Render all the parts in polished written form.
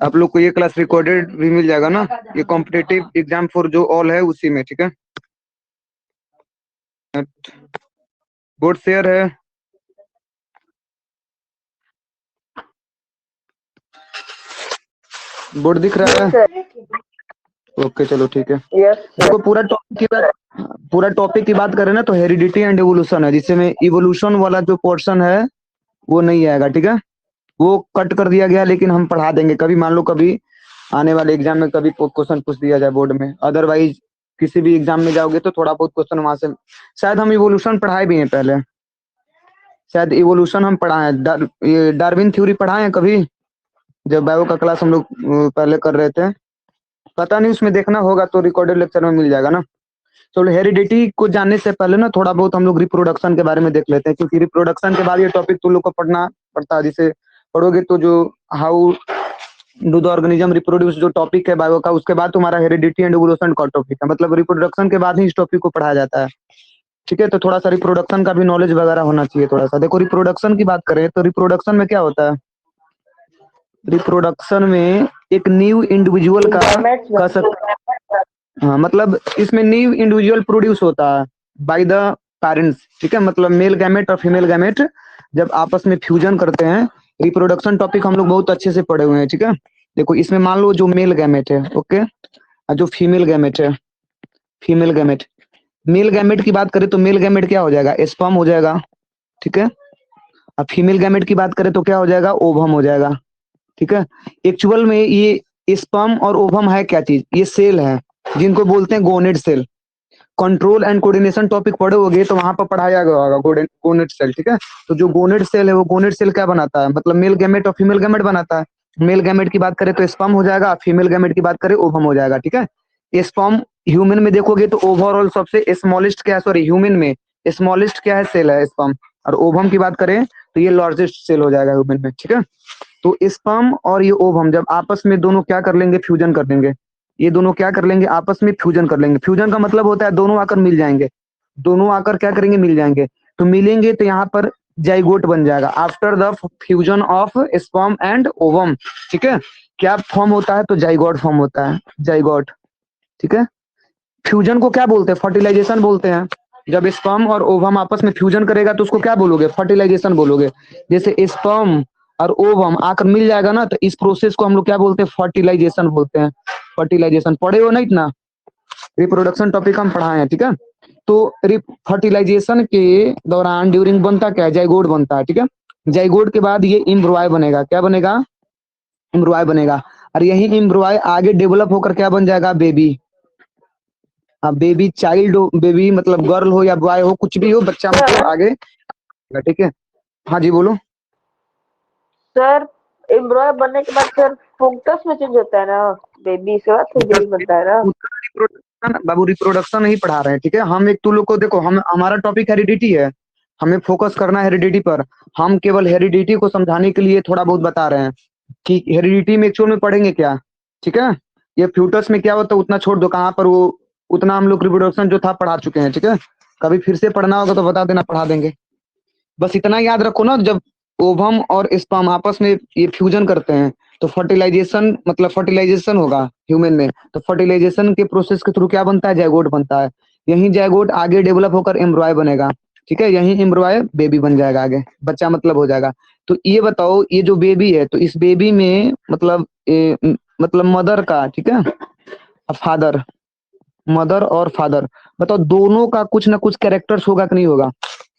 आप लोग को ये क्लास रिकॉर्डेड भी मिल जाएगा ना, ये कॉम्पिटिटिव एग्जाम फॉर जो ऑल है उसी में, ठीक है। बोर्ड शेयर है। बोर्ड दिख रहा है? ओके चलो ठीक है। देखो पूरा टॉपिक की बात करें ना तो हेरिडिटी एंड इवोल्यूशन है, जिसमें इवोल्यूशन वाला जो पोर्शन है वो नहीं आएगा, ठीक है। वो कट कर दिया गया, लेकिन हम पढ़ा देंगे कभी, मान लो कभी आने वाले एग्जाम में कभी क्वेश्चन पूछ दिया जाए बोर्ड में, अदरवाइज किसी भी एग्जाम में जाओगे तो थोड़ा बहुत क्वेश्चन वहां से। शायद हम इवोल्यूशन पढ़ाए भी हैं पहले, शायद इवोल्यूशन हम पढ़ाए हैं, ये डार्विन थ्योरी पढ़ाए हैं कभी, जब बायो का क्लास हम लोग पहले कर रहे थे। पता नहीं, उसमें देखना होगा तो रिकॉर्डेड लेक्चर में मिल जाएगा ना। चलो हेरिडिटी को जानने से पहले ना थोड़ा बहुत हम लोग रिप्रोडक्शन के बारे में देख लेते हैं, क्योंकि रिप्रोडक्शन के बाद ये टॉपिक तुम लोग को पढ़ना पड़ता है। जिसे पढ़ोगे तो जो how do the organism reproduce जो टॉपिक है बायो का, उसके बाद तुम्हारा हेरिडिटी एंड इवोल्यूशन का टॉपिक है, मतलब रिप्रोडक्शन के बाद ही इस टॉपिक को पढ़ाया जाता है, ठीक है। तो थोड़ा सा रिप्रोडक्शन का भी नॉलेज वगैरह होना चाहिए थोड़ा सा। देखो रिप्रोडक्शन की बात करें तो रिप्रोडक्शन में क्या होता है, रिप्रोडक्शन में एक न्यू इंडिविजुअल का हाँ, मतलब इसमें न्यू इंडिविजुअल प्रोड्यूस होता है बाय द पेरेंट्स, ठीक है। मतलब मेल गैमेट और फीमेल गैमेट जब आपस में फ्यूजन करते हैं, रिप्रोडक्शन टॉपिक हम लोग बहुत अच्छे से पढ़े हुए हैं, ठीक है। देखो इसमें मान लो जो मेल गैमेट है, ओके, और जो फीमेल गैमेट है, फीमेल गैमेट, मेल गैमेट की बात करें तो मेल गैमेट क्या हो जाएगा, स्पर्म हो जाएगा, ठीक है। अब फीमेल गैमेट की बात करें तो क्या हो जाएगा, ओवम हो जाएगा, ठीक है। एक्चुअल में ये स्पर्म और ओवम है क्या चीज, ये सेल है जिनको बोलते हैं gonad cell. Control and coordination topic पढ़े होगे तो वहां पर पढ़ाया गया होगा गोनेड सेल, ठीक है। तो जो गोनेड सेल है वो गोनेड सेल क्या बनाता है, मतलब मेल गैमेट और फीमेल गैमेट बनाता है। मेल गैमेट की बात करें तो स्पर्म हो जाएगा, फीमेल गैमेट की बात करें ओवम हो जाएगा, ठीक है। स्पर्म ह्यूमन में देखोगे तो ओवरऑल सबसे स्मॉलेस्ट क्या है, सॉरी ह्यूमन में स्मॉलेस्ट क्या है, सेल है स्पर्म। और ओवम की बात करें तो ये लार्जेस्ट सेल हो जाएगा ह्यूमन में, ठीक है। तो स्पर्म और ये ओवम जब आपस में दोनों क्या कर लेंगे, फ्यूजन कर लेंगे, ये दोनों क्या कर लेंगे, आपस में फ्यूजन कर लेंगे। फ्यूजन का मतलब होता है दोनों आकर मिल जाएंगे, दोनों आकर क्या करेंगे, मिल जाएंगे। तो मिलेंगे तो यहाँ पर जाइगोट बन जाएगा after the fusion of sperm and ovum, ठीक है। क्या फॉर्म होता है, तो जाइगोट फॉर्म होता है, जाइगोट, ठीक है। फ्यूजन को क्या बोलते हैं, फर्टिलाइजेशन बोलते हैं। जब स्पर्म और ओवम आपस में फ्यूजन करेगा तो उसको क्या बोलोगे, फर्टिलाइजेशन बोलोगे। जैसे स्पर्म और ओवम आकर मिल जाएगा ना, तो इस प्रोसेस को हम लोग क्या बोलते हैं, फर्टिलाइजेशन बोलते हैं। फर्टिलाइजेशन पढ़े हो ना इतना, रिप्रोडक्शन टॉपिक हम पढ़ाए हैं, ठीक है। तो फर्टिलाइजेशन के दौरान ड्यूरिंग बनता क्या है, जाइगोट बनता है, ठीक है। जाइगोट के बाद ये इम्ब्रोय बनेगा, क्या बनेगा, इम्ब्रोय बनेगा। और यही इम्ब्रोय आगे डेवलप होकर क्या बन जाएगा, बेबी। हाँ, बेबी चाइल्ड हो, बेबी मतलब गर्ल हो या बॉय हो, कुछ भी हो, बच्चा मतलब आगे, ठीक है। हाँ जी बोलो। सर एम्ब्रॉय बनने के बाद फिर फंक्टस में चेंज होता है ना, बेबी से बाद फिर बेबी बनता है ना। रिप्रोडक्शन बाबू, रिप्रोडक्शन नहीं पढ़ा रहे हैं, ठीक है। हम एक, तू लोग को देखो, हम हमारा टॉपिक हेरिडिटी है, हमें फोकस करना है हेरिडिटी पर। हम केवल हेरिडिटी को समझाने के लिए थोड़ा बहुत बता रहे हैं कि हेरिडिटी में एक्चुअल में पढ़ेंगे क्या, ठीक है। ये फ्यूटस में क्या होता है उतना छोड़ दो, कहाँ पर वो उतना हम लोग रिप्रोडक्शन जो था पढ़ा चुके हैं, ठीक है। कभी फिर से पढ़ना होगा तो बता देना, पढ़ा देंगे। बस इतना याद रखो ना, जब ओवम और स्पर्म आपस में ये फ्यूजन करते हैं तो फर्टिलाइजेशन, मतलब फर्टिलाइजेशन होगा ह्यूमन में। तो फर्टिलाइजेशन के प्रोसेस के थ्रू क्या बनता है, जाइगोट बनता है। यही जाइगोट आगे डेवलप होकर एम्ब्रॉय बनेगा, ठीक है। यही एम्ब्रॉय बेबी बन जाएगा, आगे बच्चा मतलब हो जाएगा। तो ये बताओ, ये जो बेबी है तो इस बेबी में मतलब मतलब मदर का, ठीक है, फादर, मदर और फादर, बताओ दोनों का कुछ ना कुछ कैरेक्टर्स होगा कि नहीं होगा।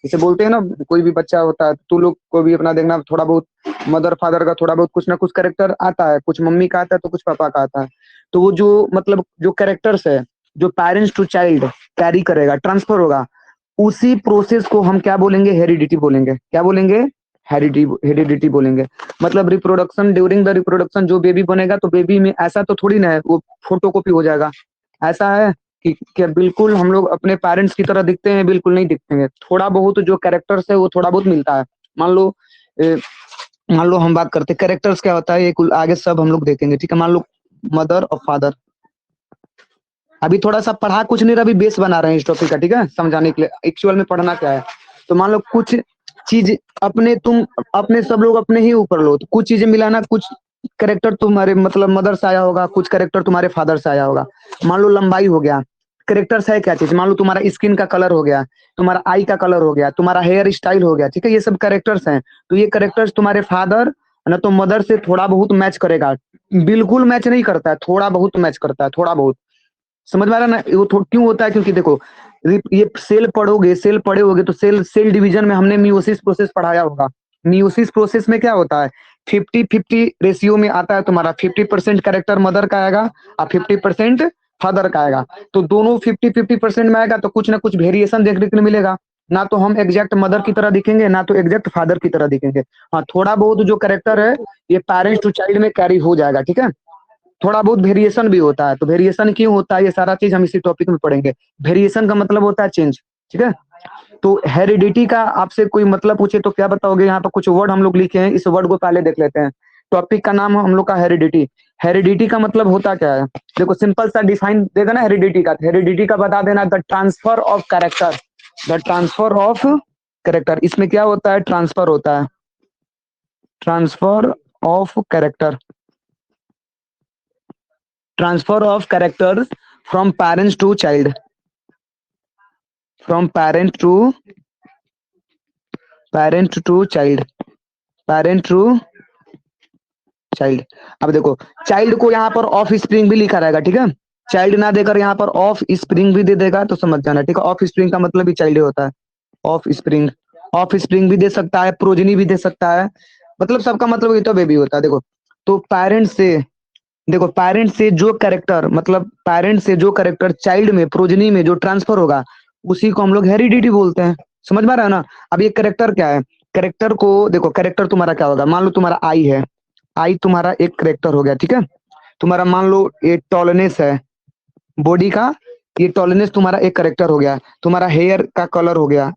जैसे बोलते हैं ना, कोई भी बच्चा होता है, तू लोग को भी अपना देखना, थोड़ा बहुत मदर फादर का थोड़ा बहुत कुछ ना कुछ कैरेक्टर आता है, कुछ मम्मी का आता है तो कुछ पापा का आता है। तो वो जो मतलब जो कैरेक्टर्स है, जो पेरेंट्स टू चाइल्ड कैरी करेगा, ट्रांसफर होगा, उसी प्रोसेस को हम क्या बोलेंगे, हेरिडिटी बोलेंगे। क्या बोलेंगे, हेरिडिटी, हेरिडिटी बोलेंगे। मतलब रिप्रोडक्शन, ड्यूरिंग द रिप्रोडक्शन जो बेबी बनेगा तो बेबी में ऐसा तो थोड़ी ना है वो फोटोकॉपी हो जाएगा। ऐसा है कि क्या बिल्कुल हम लोग अपने पेरेंट्स की तरह दिखते हैं, बिल्कुल नहीं दिखते हैं। थोड़ा बहुत जो कैरेक्टर्स है वो थोड़ा बहुत मिलता है। मान लो मान लो हम बात करते हैं कैरेक्टर्स क्या होता है, ये कुल आगे सब हम लोग देखेंगे, ठीक है। मान लो मदर और फादर, अभी थोड़ा सा पढ़ा कुछ नहीं रहा, अभी बेस बना रहे हैं इस टॉपिक का, ठीक है, समझाने के लिए एक्चुअल में पढ़ना क्या है। तो मान लो कुछ चीज अपने, तुम अपने सब लोग अपने ही ऊपर लो, तो कुछ चीजें मिलाना, कुछ कैरेक्टर तुम्हारे मतलब मदर से आया होगा, कुछ कैरेक्टर तुम्हारे फादर से आया होगा। मान लो लंबाई हो गया, कैरेक्टर्स है क्या चीज, मान लो तुम्हारा स्किन का कलर हो गया, तुम्हारा आई का कलर हो गया, तुम्हारा हेयर स्टाइल हो गया, ठीक है, ये सब कैरेक्टर्स हैं। तो ये कैरेक्टर्स तुम्हारे फादर ना तो मदर से थोड़ा बहुत मैच करेगा, बिल्कुल मैच नहीं करता है, थोड़ा बहुत मैच करता है, थोड़ा बहुत। समझ में आ रहा है ना, वो क्यों होता है, क्योंकि देखो ये सेल पढ़ोगे, सेल पढ़े होगे तो सेल सेल डिवीजन में हमने मियोसिस प्रोसेस पढ़ाया होगा। मियोसिस प्रोसेस में क्या होता है, 50-50 रेशियो में आता है तुम्हारा, 50% कैरेक्टर मदर का आएगा और 50% फादर का आएगा। तो दोनों 50-50% में आएगा तो कुछ ना कुछ वेरिएशन देखने को मिलेगा, ना तो हम एग्जैक्ट मदर की तरह दिखेंगे ना तो एग्जैक्ट फादर की तरह दिखेंगे। हाँ, थोड़ा बहुत जो कैरेक्टर है ये पेरेंट्स टू चाइल्ड में कैरी हो जाएगा, ठीक है। थोड़ा बहुत वेरिएशन भी होता है, तो वेरिएशन क्यों होता है ये सारा चीज हम इसी टॉपिक में पढ़ेंगे। वेरिएशन का मतलब होता है चेंज, ठीक है। तो हेरिडिटी का आपसे कोई मतलब पूछे तो क्या बताओगे, यहाँ पर कुछ वर्ड हम लोग लिखे हैं, इस वर्ड को पहले देख लेते हैं। टॉपिक का नाम हम लोग का हेरिडिटी। हेरिडिटी का मतलब होता क्या है, देखो सिंपल सा डिफाइन देगा ना हेरिडिटी का, हेरिडिटी का बता देना, the transfer of character, the transfer of character. इसमें क्या होता है, ट्रांसफर होता है, transfer of character, transfer of characters from parents to child, from parent to child, parent to child। अब देखो चाइल्ड को यहाँ पर ऑफ स्प्रिंग भी लिखा रहेगा, ठीक है। चाइल्ड ना देकर यहाँ पर ऑफ स्प्रिंग भी दे देगा तो समझ जाना, ठीक है। ऑफ स्प्रिंग का मतलब ही चाइल्ड होता है। ऑफ स्प्रिंग, ऑफ स्प्रिंग भी दे सकता है, प्रोजनी भी दे सकता है, मतलब सबका मतलब ये तो बेबी होता है। देखो तो पेरेंट से, देखो पेरेंट से जो कैरेक्टर, मतलब पेरेंट से जो कैरेक्टर चाइल्ड में प्रोजनी में जो ट्रांसफर होगा उसी को हम लोग हेरिडिटी बोलते हैं। समझ में आ रहा है ना। अब ये कैरेक्टर क्या है, कैरेक्टर को देखो, कैरेक्टर तुम्हारा क्या होगा, मान लो तुम्हारा आई है, आई तुम्हारा एक कैरेक्टर हो गया, ठीक है। तुम्हारा मान लो ये टॉलनेस है बॉडी का, ये टॉलनेस तुम्हारा एक कैरेक्टर हो गया। तुम्हारा हेयर का कलर हो गया,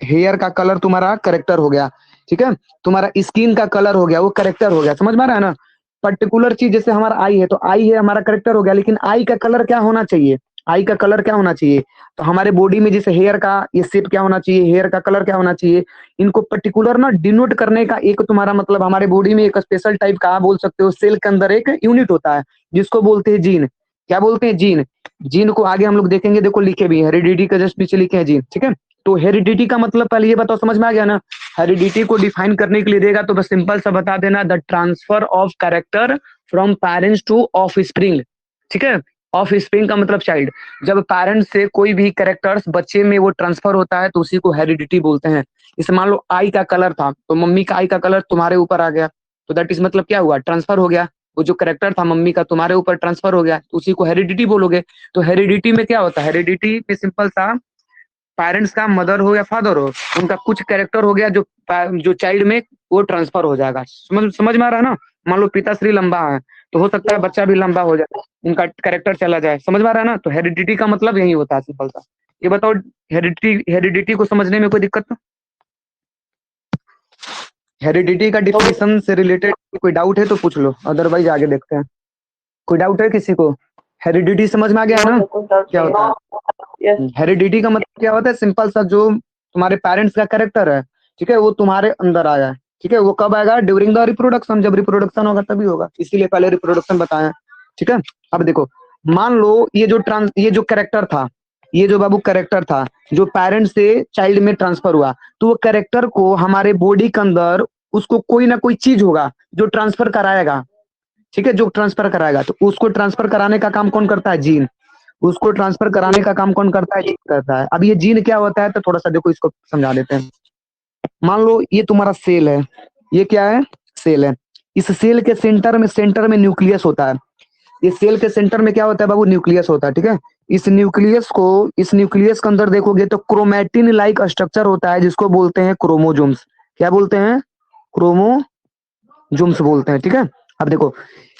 हेयर का कलर तुम्हारा कैरेक्टर हो गया, ठीक है। तुम्हारा स्किन का कलर हो गया, वो कैरेक्टर हो गया। समझ में आ रहा है ना। पर्टिकुलर चीज जैसे हमारा आई है तो आई है हमारा कैरेक्टर हो गया, लेकिन आई का कलर क्या होना चाहिए, आई का कलर क्या होना चाहिए, तो हमारे बॉडी में जैसे हेयर का ये शेप क्या होना चाहिए, हेयर का कलर क्या होना चाहिए, इनको पर्टिकुलर ना डिनोट करने का एक तुम्हारा मतलब हमारे बॉडी में एक स्पेशल टाइप का बोल सकते हो, सेल के अंदर एक यूनिट होता है जिसको बोलते हैं जीन। क्या बोलते हैं, जीन। जीन को आगे हम लोग देखेंगे, देखो लिखे भी हेरिडिटी का जस्ट पीछे लिखे हैं जीन, ठीक है। तो हेरिडिटी का मतलब पहले ये बताओ, समझ में आ गया ना। हेरिडिटी को डिफाइन करने के लिए देगा तो बस सिंपल सा बता देना, the transfer of character from parents two of spring, ठीक है। ऑफ स्प्रिंग का मतलब चाइल्ड। जब पेरेंट्स से कोई भी कैरेक्टर्स बच्चे में वो ट्रांसफर होता है तो उसी को हेरिडिटी बोलते हैं। जैसे मान लो आई का कलर था तो मम्मी का आई का कलर तुम्हारे ऊपर आ गया, तो दैट इज मतलब क्या हुआ, ट्रांसफर हो गया। वो जो कैरेक्टर था मम्मी का तुम्हारे ऊपर ट्रांसफर हो गया, तो उसी को हेरिडिटी बोलोगे। तो हेरिडिटी में क्या होता है, हेरिडिटी में सिंपल सा पेरेंट्स का मदर हो या फादर हो, उनका कुछ कैरेक्टर हो गया जो चाइल्ड में वो ट्रांसफर हो जाएगा। समझ में आ रहा है ना। मान लो पिताश्री लंबा है तो हो सकता है बच्चा भी लंबा हो जाए, उनका कैरेक्टर चला जाए। समझ में आ रहा है ना। तो हेरिडिटी का मतलब यही होता है सिंपल सा। ये बताओ हेरिडिटी को समझने में कोई दिक्कत, हेरिडिटी का डिफिनेशन से रिलेटेड कोई डाउट है तो पूछ लो, अदरवाइज आगे देखते हैं। कोई डाउट है किसी को, हेरिडिटी समझ में आ गया ना क्या होता है। हेरिडिटी का मतलब क्या होता है, सिंपल सा जो तुम्हारे पेरेंट्स का कैरेक्टर है, ठीक है, वो तुम्हारे अंदर आया है, ठीक है। वो कब आएगा, ड्यूरिंग द रिप्रोडक्शन, जब रिप्रोडक्शन होगा तभी होगा, इसीलिए पहले रिप्रोडक्शन बताया, ठीक है। अब देखो मान लो ये जो कैरेक्टर था, ये जो बाबू कैरेक्टर था जो पेरेंट्स से चाइल्ड में ट्रांसफर हुआ, तो वो कैरेक्टर को हमारे बॉडी के अंदर उसको कोई ना कोई चीज होगा जो ट्रांसफर कराएगा, ठीक है, जो ट्रांसफर कराएगा। तो उसको ट्रांसफर कराने का काम कौन करता है, जीन। उसको ट्रांसफर कराने का काम कौन करता है, जीन करता है। अब ये जीन क्या होता है तो थोड़ा सा देखो इसको समझा देते हैं। मान लो ये तुम्हारा सेल है, ये क्या है, सेल है। इस सेल के सेंटर में न्यूक्लियस होता है। ये सेल के सेंटर में क्या होता है बाबू, न्यूक्लियस होता है, ठीक है। इस न्यूक्लियस के अंदर देखोगे तो क्रोमैटिन लाइक स्ट्रक्चर होता है जिसको बोलते हैं क्रोमोजोम्स। क्या बोलते हैं, क्रोमोजोम्स बोलते हैं, ठीक है। अब देखो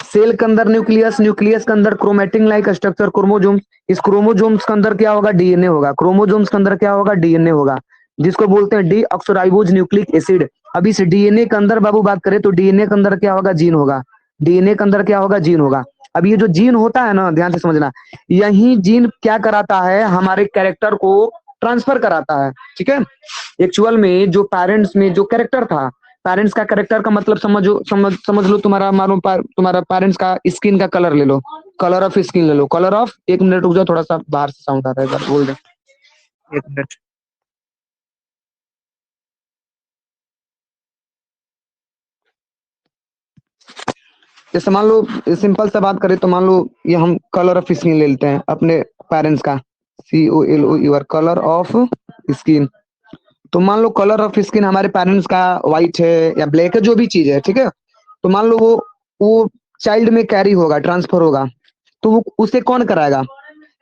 सेल के अंदर न्यूक्लियस के अंदर क्रोमैटिन लाइक स्ट्रक्चर क्रोमोजोम्स। इस क्रोमोजोम्स के अंदर क्या होगा, डीएनए होगा। क्रोमोजोम्स के अंदर क्या होगा, डीएनए होगा, जिसको बोलते हैं डीऑक्सोराइबोज न्यूक्लिक एसिड। अब इस डीएनए के अंदर बाबू बात करें तो डीएनए के अंदर क्या होगा, जीन होगा। डीएनए के अंदर क्या होगा, जीन होगा। अब ये जो जीन होता है ना, ध्यान से समझना, यही जीन क्या कराता है, हमारे कैरेक्टर को ट्रांसफर कराता है, ठीक है। एक्चुअल में जो पेरेंट्स में जो कैरेक्टर था, पेरेंट्स का कैरेक्टर का मतलब समझ लो, तुम्हारा मानो तुम्हारा पेरेंट्स का स्किन का कलर ले लो, कलर ऑफ स्किन ले लो, कलर ऑफ, एक मिनट रुक जाओ, थोड़ा सा बाहर से साउंड आ रहा है, एक बार बोल दे, एक मिनट। जैसे मान लो सिंपल सा बात करें तो मान लो ये हम कलर ऑफ स्किन ले लेते हैं अपने पेरेंट्स का, COLOUR, कलर ऑफ स्किन। तो मान लो कलर ऑफ स्किन हमारे पेरेंट्स का व्हाइट है या ब्लैक है, जो भी चीज है, ठीक है। तो मान लो वो चाइल्ड में कैरी होगा, ट्रांसफर होगा, तो वो उसे कौन कराएगा?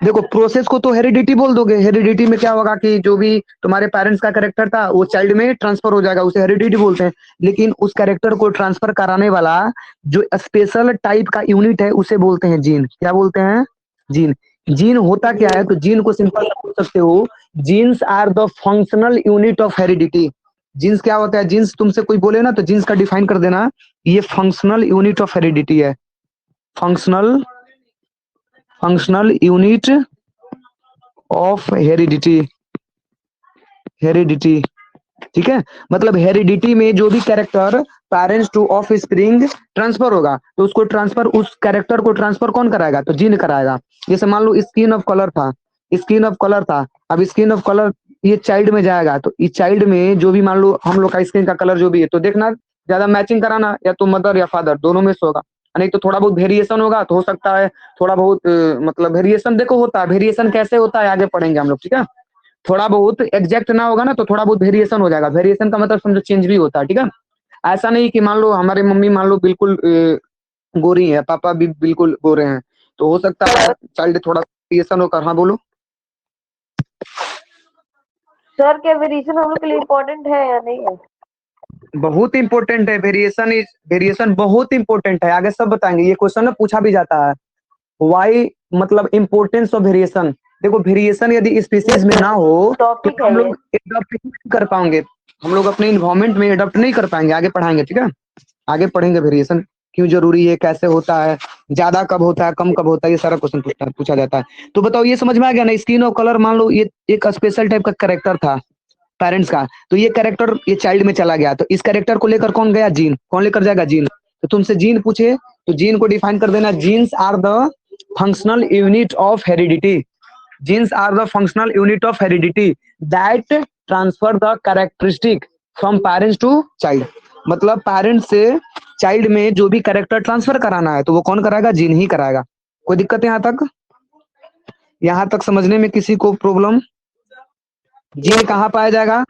देखो प्रोसेस को तो हेरिडिटी बोल दोगे, हेरिडिटी में क्या होगा कि जो भी तुम्हारे पेरेंट्स का कैरेक्टर था वो चाइल्ड में ट्रांसफर हो जाएगा, उसे हेरिडिटी बोलते हैं। लेकिन उस कैरेक्टर को ट्रांसफर कराने वाला जो स्पेशल टाइप का यूनिट है उसे बोलते हैं जीन। क्या बोलते हैं? जीन। जीन होता क्या है? तो जीन को सिंपल बोल सकते हो, genes are the functional unit of heredity. Genes क्या होता है? जीन्स तुमसे कोई बोले ना तो जीन्स का डिफाइन कर देना, ये फंक्शनल यूनिट ऑफ हेरिडिटी है। Functional unit of heredity, heredity, ठीक है। मतलब हेरिडिटी में जो भी character parents two of spring transfer होगा तो उसको ट्रांसफर, उस कैरेक्टर को ट्रांसफर कौन कराएगा? तो जीन कराएगा। जैसे मान लो स्किन ऑफ कलर था, स्किन ऑफ कलर था, अब स्किन ऑफ कलर ये चाइल्ड में जाएगा, तो इस चाइल्ड में जो भी मान लो हम लोग का स्किन का कलर जो भी है, तो देखना ज्यादा मैचिंग कराना, या तो मदर या फादर दोनों में से होगा, नहीं तो थोड़ा बहुत वेरिएशन होगा, तो हो सकता है थोड़ा बहुत मतलब वेरिएशन देखो होता है, वेरिएशन कैसे होता है आगे पढ़ेंगे हम लोग, ठीक है। थोड़ा बहुत एग्जैक्ट ना होगा ना तो थोड़ा बहुत वेरिएशन हो जाएगा, वेरिएशन का मतलब समझो चेंज भी होता है, ठीक है। ऐसा नहीं कि मान लो हमारे मम्मी मान लो बिल्कुल गोरी है, पापा भी बिल्कुल गोरे हैं, तो हो सकता है चाइल्ड थोड़ा वेरिएशन होकर। हाँ बोलो सर, क्या वेरिएशन हम लोग के लिए इम्पोर्टेंट है या नहीं है? बहुत इंपॉर्टेंट है वेरिएशन, वेरिएशन बहुत इंपॉर्टेंट है, आगे सब बताएंगे। ये क्वेश्चन ना पूछा भी जाता है, वाई मतलब इम्पोर्टेंस ऑफ वेरिएशन। देखो वेरिएशन यदि स्पीसीज में ना हो तो टॉपिक है हम ये। लोग एडॉप्ट नहीं कर पाएंगे, हम लोग अपने इन्वायरमेंट में एडॉप्ट नहीं कर पाएंगे। आगे पढ़ाएंगे, ठीक है, आगे पढ़ेंगे वेरिएशन क्यों जरूरी है, कैसे होता है, ज्यादा कब होता है, कम कब होता है, ये सारा क्वेश्चन पूछा जाता है। तो बताओ ये समझ में आ गया ना, स्किन और कलर मान लो ये एक स्पेशल टाइप का कैरेक्टर था पेरेंट्स का, तो ये कैरेक्टर ये चाइल्ड में चला गया, तो इस कैरेक्टर को लेकर कौन गया? जीन। कौन लेकर जाएगा? जीन। तो तुमसे जीन पूछे तो जीन को डिफाइन कर देना, genes are the functional unit of heredity, genes are the functional unit of heredity that transfer the characteristic from parents to child. मतलब पेरेंट्स से चाइल्ड में जो भी कैरेक्टर ट्रांसफर कराना है तो वो कौन कराएगा? जीन ही कराएगा। कोई दिक्कत है यहाँ तक? यहाँ तक समझने में किसी को प्रॉब्लम? जीन कहाँ पाया जाएगा?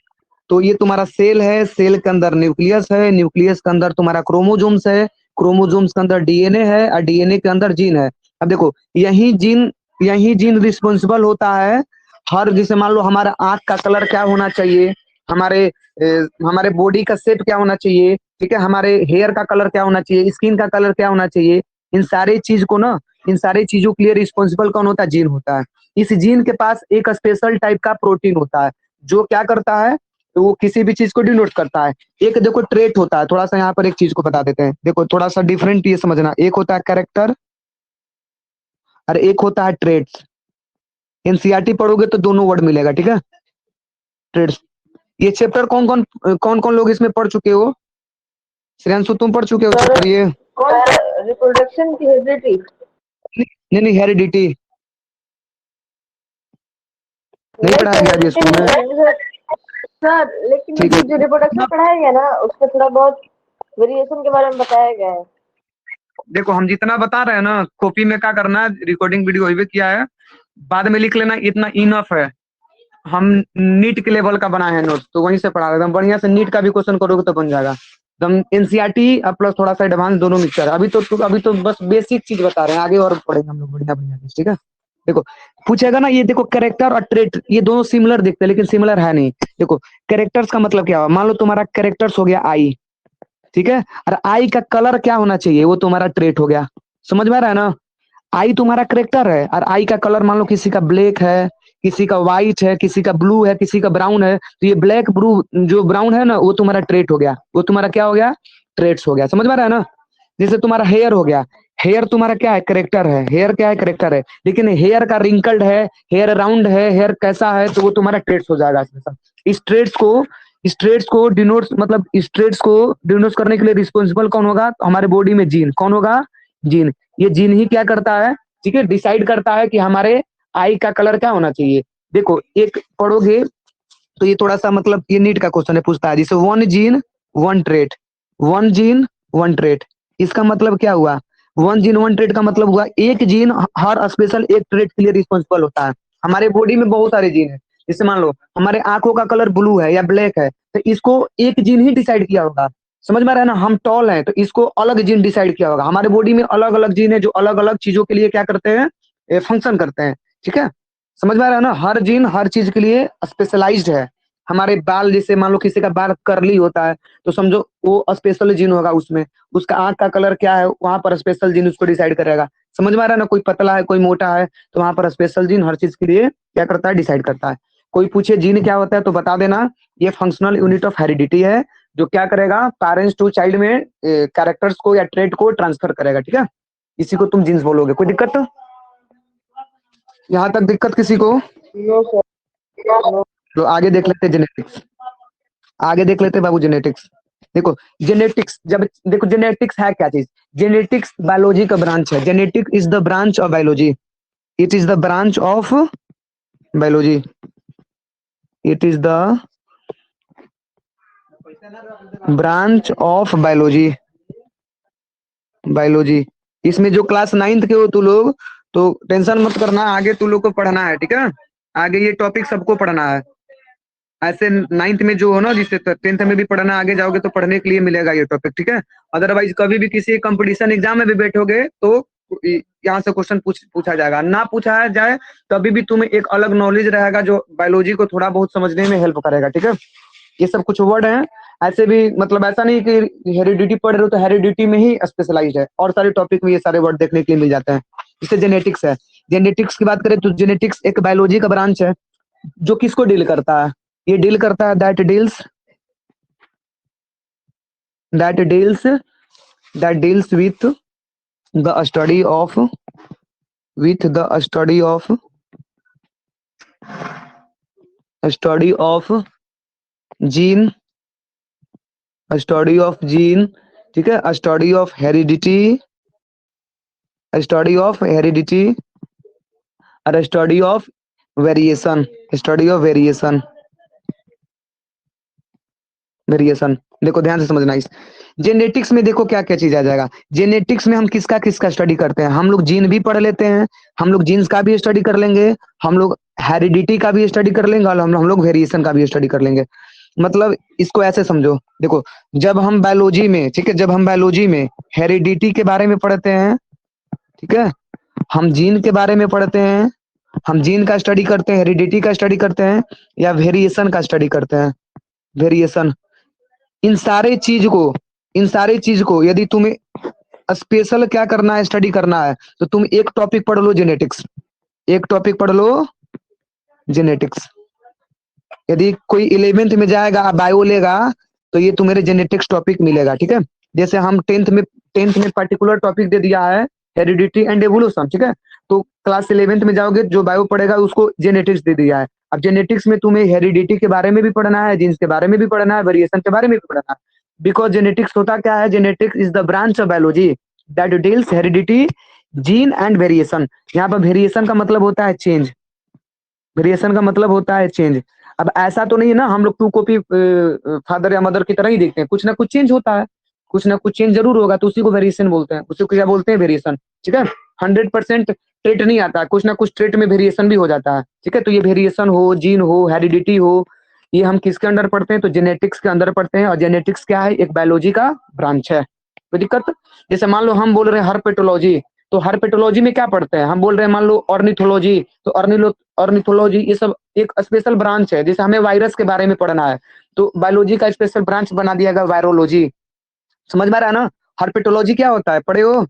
तो ये तुम्हारा सेल है, सेल के अंदर न्यूक्लियस है, न्यूक्लियस के अंदर तुम्हारा क्रोमोजोम्स है, क्रोमोजोम्स के अंदर डीएनए है और डीएनए के अंदर जीन है। अब देखो यही जीन रिस्पॉन्सिबल होता है हर, जैसे मान लो हमारा आंख का कलर क्या होना चाहिए, हमारे हमारे बॉडी का शेप क्या होना चाहिए, ठीक है, हमारे हेयर का कलर क्या होना चाहिए, स्किन का कलर क्या होना चाहिए, इन सारे चीज को ना, इन सारी चीजों के लिए रिस्पॉन्सिबल कौन होता है? जीन होता है। इस जीन के पास एक स्पेशल टाइप का प्रोटीन होता है जो क्या करता है, तो वो किसी भी चीज को डिनोट करता है। एक देखो ट्रेट होता है, थोड़ा सा यहाँ पर एक चीज को बता देते हैं, देखो थोड़ा सा डिफरेंट ये समझना, एक होता है कैरेक्टर और एक होता है ट्रेट्स। एनसीईआरटी पढ़ोगे तो दोनों वर्ड मिलेगा, ठीक है, ट्रेड्स। ये चैप्टर कौन कौन लोग इसमें पढ़ चुके हो? श्रेयांशु तुम पढ़ चुके हो सर, चैप्टर ये? कौन सा? रिप्रोडक्शन की हेरिडिटी? नहीं हेरिडिटी नहीं पढ़ाया गया अभी स्कूल में। सर, लेकिन ठीक है, जो रिप्रोडक्शन पढ़ाया गया ना उसमें थोड़ा बहुत वेरिएशन के बारे में बताया गया है। देखो हम जितना बता रहे हैं ना, कॉपी में क्या करना है, रिकॉर्डिंग वीडियो वही किया है, बाद में लिख लेना इतना इनफ है। हम नीट के लेवल का बनाए हैं नोट्स, तो वहीं से पढ़ा एकदम बढ़िया से, नीट का भी क्वेश्चन करोगे तो बन जाएगा एकदम। एनसीईआरटी और प्लस थोड़ा सा एडवांस दोनों मिक्सचर। अभी तो बस बेसिक चीज बता रहे हैं, आगे और पढ़ेंगे हम लोग बढ़िया बढ़िया चीज, ठीक है। देखो पूछेगा ना, ये देखो कैरेक्टर और ट्रेट ये दोनों सिमिलर दिखते हैं लेकिन सिमिलर है नहीं। देखो कैरेक्टर्स का मतलब क्या हुआ, मान लो तुम्हारा कैरेक्टर्स हो गया आई, ठीक है, और आई का कलर क्या होना चाहिए, वो तुम्हारा ट्रेट हो गया। समझ में आ रहा है ना? आई तुम्हारा करेक्टर है और आई का कलर मान लो किसी का ब्लैक है, किसी का व्हाइट है, किसी का ब्लू है, किसी का ब्राउन है, तो ये ब्लैक ब्लू जो ब्राउन है ना वो तुम्हारा ट्रेट हो गया, वो तुम्हारा क्या हो गया? ट्रेट्स हो गया। समझ में आ रहा है ना? जैसे तुम्हारा हेयर हो गया, हेयर तुम्हारा क्या है? करेक्टर है, हेयर क्या है? करेक्टर है। लेकिन हेयर का रिंकल्ड है, हेयर राउंड है, हेयर कैसा है, तो वो तुम्हारा ट्रेट्स हो जाएगा इसमें सब। इस ट्रेट्स को स्ट्रेट्स को डिनोट्स मतलब स्ट्रेट्स को डिनोट करने के लिए रिस्पॉन्सिबल कौन होगा? तो हमारे बॉडी में जीन कौन होगा? जीन। ये जीन ही क्या करता है, ठीक है, डिसाइड करता है कि हमारे आई का कलर क्या होना चाहिए। देखो एक पढ़ोगे तो ये थोड़ा सा मतलब ये नीट का क्वेश्चन है, पूछता है जैसे one gene one trait, one gene one trait, इसका मतलब क्या हुआ? वन जीन वन ट्रेट का मतलब हुआ एक जीन हर स्पेशल एक ट्रेट के लिए रिस्पॉन्सिबल होता है। हमारे बॉडी में बहुत सारे जीन है, जैसे मान लो हमारे आंखों का कलर ब्लू है या ब्लैक है, तो इसको एक जीन ही डिसाइड किया होगा। समझ में आ रहा है ना? हम टॉल हैं तो इसको अलग जीन डिसाइड किया होगा। हमारे बॉडी में अलग अलग जीन है जो अलग अलग चीजों के लिए क्या करते हैं, फंक्शन करते हैं, ठीक है। समझ में आ रहा है ना? हर जीन हर चीज के लिए स्पेशलाइज्ड है। हमारे बाल, जैसे मान लो किसी का बाल कर्ली होता है तो समझो वो स्पेशल जीन होगा उसमें। उसका आंख का कलर क्या है, वहां पर स्पेशल जीन उसको डिसाइड करेगा। समझ में आ रहा है ना? कोई पतला है कोई मोटा है तो वहां पर स्पेशल जीन हर चीज के लिए क्या करता है, डिसाइड करता है। कोई पूछे जीन क्या होता है तो बता देना, ये फंक्शनल यूनिट ऑफ हेरिडिटी है जो क्या करेगा, पेरेंट्स टू चाइल्ड में कैरेक्टर्स को या ट्रेट को ट्रांसफर करेगा, ठीक है। इसी को तुम जीन्स बोलोगे। कोई दिक्कत? यहाँ तक दिक्कत किसी को? No sir, no. तो आगे देख लेते जेनेटिक्स। आगे देख लेते बाबू जेनेटिक्स। देखो जेनेटिक्स, जब देखो जेनेटिक्स है क्या चीज? जेनेटिक्स बायोलॉजी का ब्रांच है। Genetic is the branch of biology. It is the branch of biology. It is the branch of biology. Biology. इसमें जो क्लास 9th के हो तू लोग, तो टेंशन मत करना, आगे तू लोग को पढ़ना है, ठीक है। आगे ये टॉपिक सबको पढ़ना है। ऐसे 9th में जो हो ना, जिससे 10th में भी पढ़ना, आगे जाओगे तो पढ़ने के लिए मिलेगा ये टॉपिक, ठीक है। अदरवाइज कभी भी किसी कंपटीशन एग्जाम में भी बैठोगे तो यहाँ से क्वेश्चन पूछा जाएगा, ना पूछा जाए तभी भी तुम्हें एक अलग नॉलेज रहेगा जो बायोलॉजी को थोड़ा बहुत समझने में हेल्प करेगा, ठीक है। ये सब कुछ वर्ड है। ऐसे भी मतलब ऐसा नहीं कि हेरिडिटी पढ़ रहे हो तो हेरिडिटी में ही स्पेशलाइज्ड है, और सारे टॉपिक में ये सारे वर्ड देखने के लिए मिल जाते हैं। इससे जेनेटिक्स है। जेनेटिक्स की बात करें तो जेनेटिक्स एक बायोलॉजी का ब्रांच है जो किसको डील करता है? ये डील करता है that deals with the study of gene, study of gene, ठीक है, स्टडी ऑफ हेरिडिटी और स्टडी ऑफ वेरिएशन। देखो ध्यान से समझना। इस जेनेटिक्स में देखो क्या क्या चीज आ जाएगा। जेनेटिक्स में हम किसका किसका स्टडी करते हैं? हम लोग जीन भी पढ़ लेते हैं, हम लोग जीन्स का भी स्टडी कर लेंगे, हम लोग हेरिडिटी का भी स्टडी कर लेंगे, और हम लोग वेरिएशन का भी स्टडी कर लेंगे। मतलब इसको ऐसे समझो, देखो जब हम बायोलॉजी में, ठीक है, जब हम बायोलॉजी में हेरिडिटी के बारे में पढ़ते हैं, ठीक है, हम जीन के बारे में पढ़ते हैं, हम जीन का स्टडी करते हैं, हेरिडिटी का स्टडी करते हैं, या वेरिएशन का स्टडी करते हैं, वेरिएशन। इन सारे चीज को यदि तुम्हें स्पेशल क्या करना है, स्टडी करना है, तो तुम एक टॉपिक पढ़ लो जेनेटिक्स, एक टॉपिक पढ़ लो जेनेटिक्स। यदि कोई 11th में जाएगा बायो लेगा तो ये तुम्हें जेनेटिक्स टॉपिक मिलेगा, ठीक है। जैसे हम 10th में पर्टिकुलर टॉपिक दे दिया है हेरिडिटी एंड एवोल्यूशन, ठीक है, तो क्लास 11th में जाओगे जो बायो पढ़ेगा उसको जेनेटिक्स दे दिया है। अब जेनेटिक्स में तुम्हें हेरिडिटी के बारे में भी पढ़ना है, जीन्स के बारे में भी पढ़ना है, वेरिएशन के बारे में भी पढ़ना है। बिकॉज जेनेटिक्स होता क्या है? Genetics is the branch of biology that deals heredity, gene and variation. यहाँ पर वेरिएशन का मतलब होता है चेंज। वेरिएशन का मतलब होता है चेंज। अब ऐसा तो नहीं है ना हम लोग टू कॉपी फादर या मदर की तरह ही देखते हैं, कुछ ना कुछ चेंज होता है, कुछ ना कुछ चेंज जरूर होगा, तो उसी को वेरिएशन बोलते हैं। उसी को क्या बोलते हैं? वेरिएशन, ठीक है। 100% ट्रेट नहीं आता, कुछ ना कुछ ट्रेट में वेरिएशन भी हो जाता है, ठीक है। तो ये वेरिएशन हो, जीन हो, हेरिडिटी हो, ये हम किसके अंदर पढ़ते हैं? तो जेनेटिक्स के अंदर पढ़ते हैं। और जेनेटिक्स क्या है? एक बायोलॉजी का ब्रांच है। कोई दिक्कत? जैसे मान लो हम बोल रहे हैं हर्पेटोलॉजी, तो हर्पेटोलॉजी में क्या पढ़ते हैं? हम बोल रहे हैं मान लो ऑर्निथोलॉजी, तो ऑर्निथोलॉजी ये सब एक स्पेशल ब्रांच है। जैसे हमें वायरस के बारे में पढ़ना है तो बायोलॉजी का स्पेशल ब्रांच बना दिया गया वायरोलॉजी। समझ में आ रहा है ना? हर्पेटोलॉजी क्या होता है? पढ़े हो?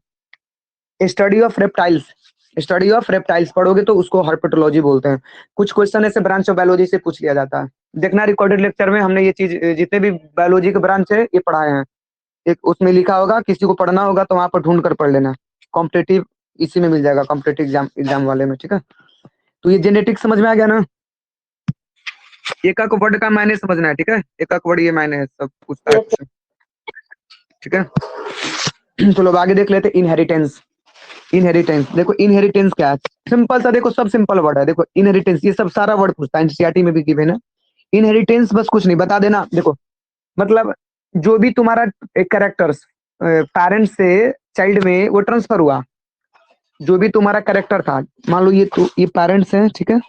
Study of reptiles. Study of reptiles पढ़ोगे तो उसको हर्पेटोलॉजी बोलते हैं। कुछ क्वेश्चन ऐसे ब्रांच ऑफ बायोलॉजी से पूछ लिया जाता है। देखना रिकॉर्डेड लेक्चर में हमने ये चीज जितने भी बायोलॉजी के ब्रांच है ये पढ़ाए हैं। एक उसमें लिखा होगा, किसी को पढ़ना होगा तो वहां पर ढूंढ कर पढ़ लेना। कॉम्पिटेटिव इसी में मिल जाएगा, कॉम्पिटेटिव एग्जाम वाले में, ठीक है। तो ये जेनेटिक्स समझ में आ गया ना? एक एक वर्ड का मायने समझना है, ठीक है, एक एक वर्ड ये मायने है सब पूछता है Yes, क्वेश्चन, ठीक है। चलो अब आगे देख लेते हैं इनहेरिटेंस। इनहेरिटेंस देखो, इनहेरिटेंस क्या है, सिंपल सा देखो, सब सिंपल वर्ड है, देखो इनहेरिटेंस, ये सब सारा वर्ड पूछता है, एनसीईआरटी में भी गिवन है। इनहेरिटेंस बस कुछ नहीं, बता देना, देखो मतलब जो भी तुम्हारा एक कैरेक्टर्स पेरेंट्स से चाइल्ड में वो ट्रांसफर हुआ, जो भी तुम्हारा कैरेक्टर था, मान लो ये पेरेंट्स है, ठीक है,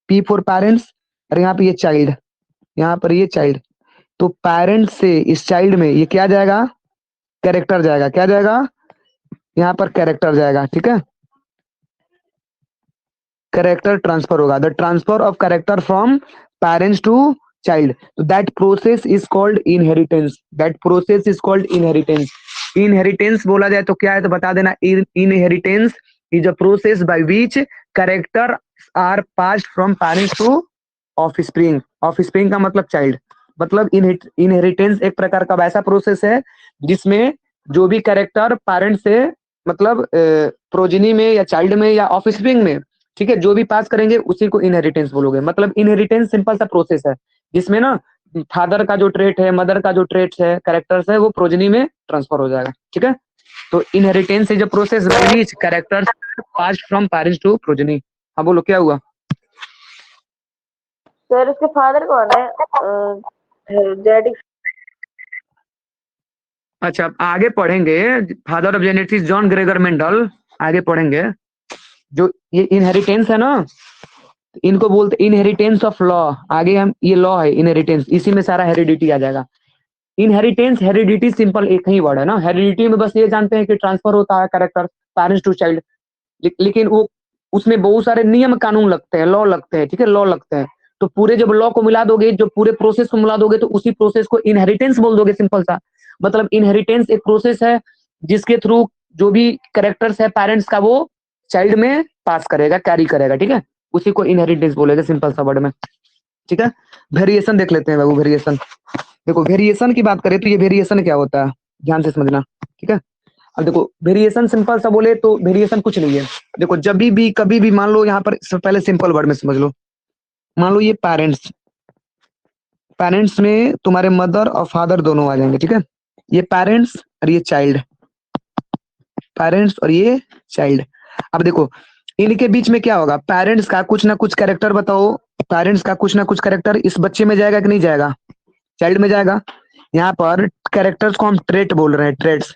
पी फॉर पेरेंट्स, और यहाँ पे ये चाइल्ड, यहाँ पर ये चाइल्ड, तो पेरेंट्स से इस चाइल्ड में ये क्या जाएगा, कैरेक्टर जाएगा, क्या जाएगा, यहाँ पर कैरेक्टर जाएगा, ठीक है, कैरेक्टर ट्रांसफर होगा, the transfer of character from parents to child, तो that process is called inheritance, that process is called inheritance. Inheritance बोला जाए तो क्या है, तो बता देना, inheritance is a process by which character are passed from parents to offspring. Offspring का मतलब चाइल्ड, मतलब इनहेरिटेंस एक प्रकार का वैसा प्रोसेस है जिसमें जो भी कैरेक्टर पेरेंट्स से मतलब प्रोजेनी में या चाइल्ड में या ऑफस्प्रिंग में, ठीक है, जो भी पास करेंगे उसी को इनहेरिटेंस बोलोगे। मतलब इनहेरिटेंस सिंपल सा प्रोसेस है जिसमें ना फादर का जो ट्रेट है, मदर का जो ट्रेट है, कैरेक्टर्स है, वो प्रोजेनी में ट्रांसफर हो जाएगा, ठीक है। तो inheritance is a process by which characters passed from parents to progeny. हाँ बोलो क्या हुआ। सर इसके फादर कौन है? जेनेटिक्स। अच्छा अब आगे पढ़ेंगे, father of genetics John Gregor Mendel, आगे पढ़ेंगे। जो ये इनहेरिटेंस है ना, इनको बोलते इनहेरिटेंस ऑफ लॉ, आगे हम ये लॉ है इनहेरिटेंस, इसी में सारा हेरिडिटी आ जाएगा। इनहेरिटेंस हेरिडिटी सिंपल एक ही वर्ड है ना, हेरिडिटी में बस ये जानते हैं कि ट्रांसफर होता है कैरेक्टर पेरेंट्स टू चाइल्ड, लेकिन वो उसमें बहुत सारे नियम कानून लगते हैं, लॉ लगते हैं, ठीक है, लॉ लगते हैं। तो पूरे जब लॉ को मिला दोगे, जो पूरे प्रोसेस को मिला दोगे, तो उसी प्रोसेस को इनहेरिटेंस बोल दोगे, सिंपल सा। मतलब इनहेरिटेंस एक प्रोसेस है जिसके थ्रू जो भी कैरेक्टर्स है पेरेंट्स का, वो चाइल्ड में पास करेगा, कैरी करेगा, ठीक है, उसी को इनहेरिटेंस बोलेगा, सिंपल सा वर्ड में, ठीक है। वेरिएशन देख लेते हैं बाबू, वेरिएशन देखो, वेरिएशन की बात करें तो ये वेरिएशन क्या होता है, ध्यान से समझना, ठीक है। अब देखो वेरिएशन सिंपल सा बोले तो वेरिएशन कुछ नहीं है, देखो जब भी कभी भी मान लो, यहाँ पर पहले सिंपल वर्ड में समझ लो, मान लो ये पेरेंट्स, पेरेंट्स में तुम्हारे मदर और फादर दोनों आ जाएंगे, ठीक है, ये पेरेंट्स और ये चाइल्ड, पेरेंट्स और ये चाइल्ड। अब देखो इनके बीच में क्या होगा, पेरेंट्स का कुछ ना कुछ कैरेक्टर बताओ, पेरेंट्स का कुछ ना कुछ कैरेक्टर इस बच्चे में जाएगा कि नहीं जाएगा, चाइल्ड में जाएगा। यहाँ पर कैरेक्टर्स को हम ट्रेट बोल रहे हैं, ट्रेट्स,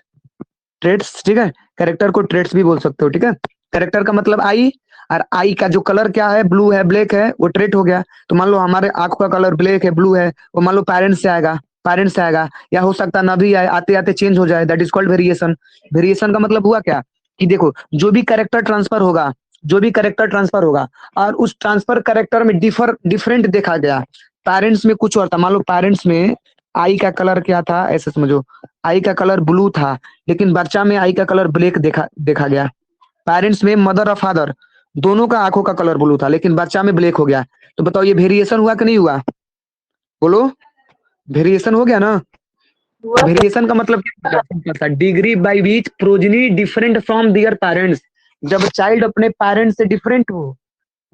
ट्रेट्स, ठीक है, कैरेक्टर को ट्रेट्स भी बोल सकते हो, ठीक है। कैरेक्टर का मतलब आई, और आई का जो कलर क्या है, ब्लू है, ब्लैक है, वो ट्रेट हो गया। तो मान लो हमारे आंखों का कलर ब्लैक है, ब्लू है, वो मान लो पेरेंट्स से आएगा, पेरेंट्स से आएगा, या हो सकता है ना भी आए, आते आते चेंज हो जाए, that is called variation. Variation का मतलब हुआ क्या, कि देखो जो भी कैरेक्टर ट्रांसफर होगा, जो भी कैरेक्टर ट्रांसफर होगा, और उस ट्रांसफर कैरेक्टर में डिफरेंट देखा गया, पेरेंट्स में कुछ और था, मान लो पेरेंट्स में आई का कलर क्या था, ऐसे समझो, आई का कलर ब्लू था, लेकिन बच्चा में आई का कलर ब्लैक देखा देखा गया। पेरेंट्स में मदर और फादर दोनों का आंखों का कलर ब्लू था, लेकिन बच्चा में ब्लैक हो गया। तो बताओ ये वेरिएशन हुआ कि नहीं हुआ, बोलो, वेरिएशन हो गया ना। हुआ सर। वेरिएशन का मतलब क्या होता है, degree by which progeny different from their parents, जब चाइल्ड अपने पेरेंट्स से डिफरेंट हो,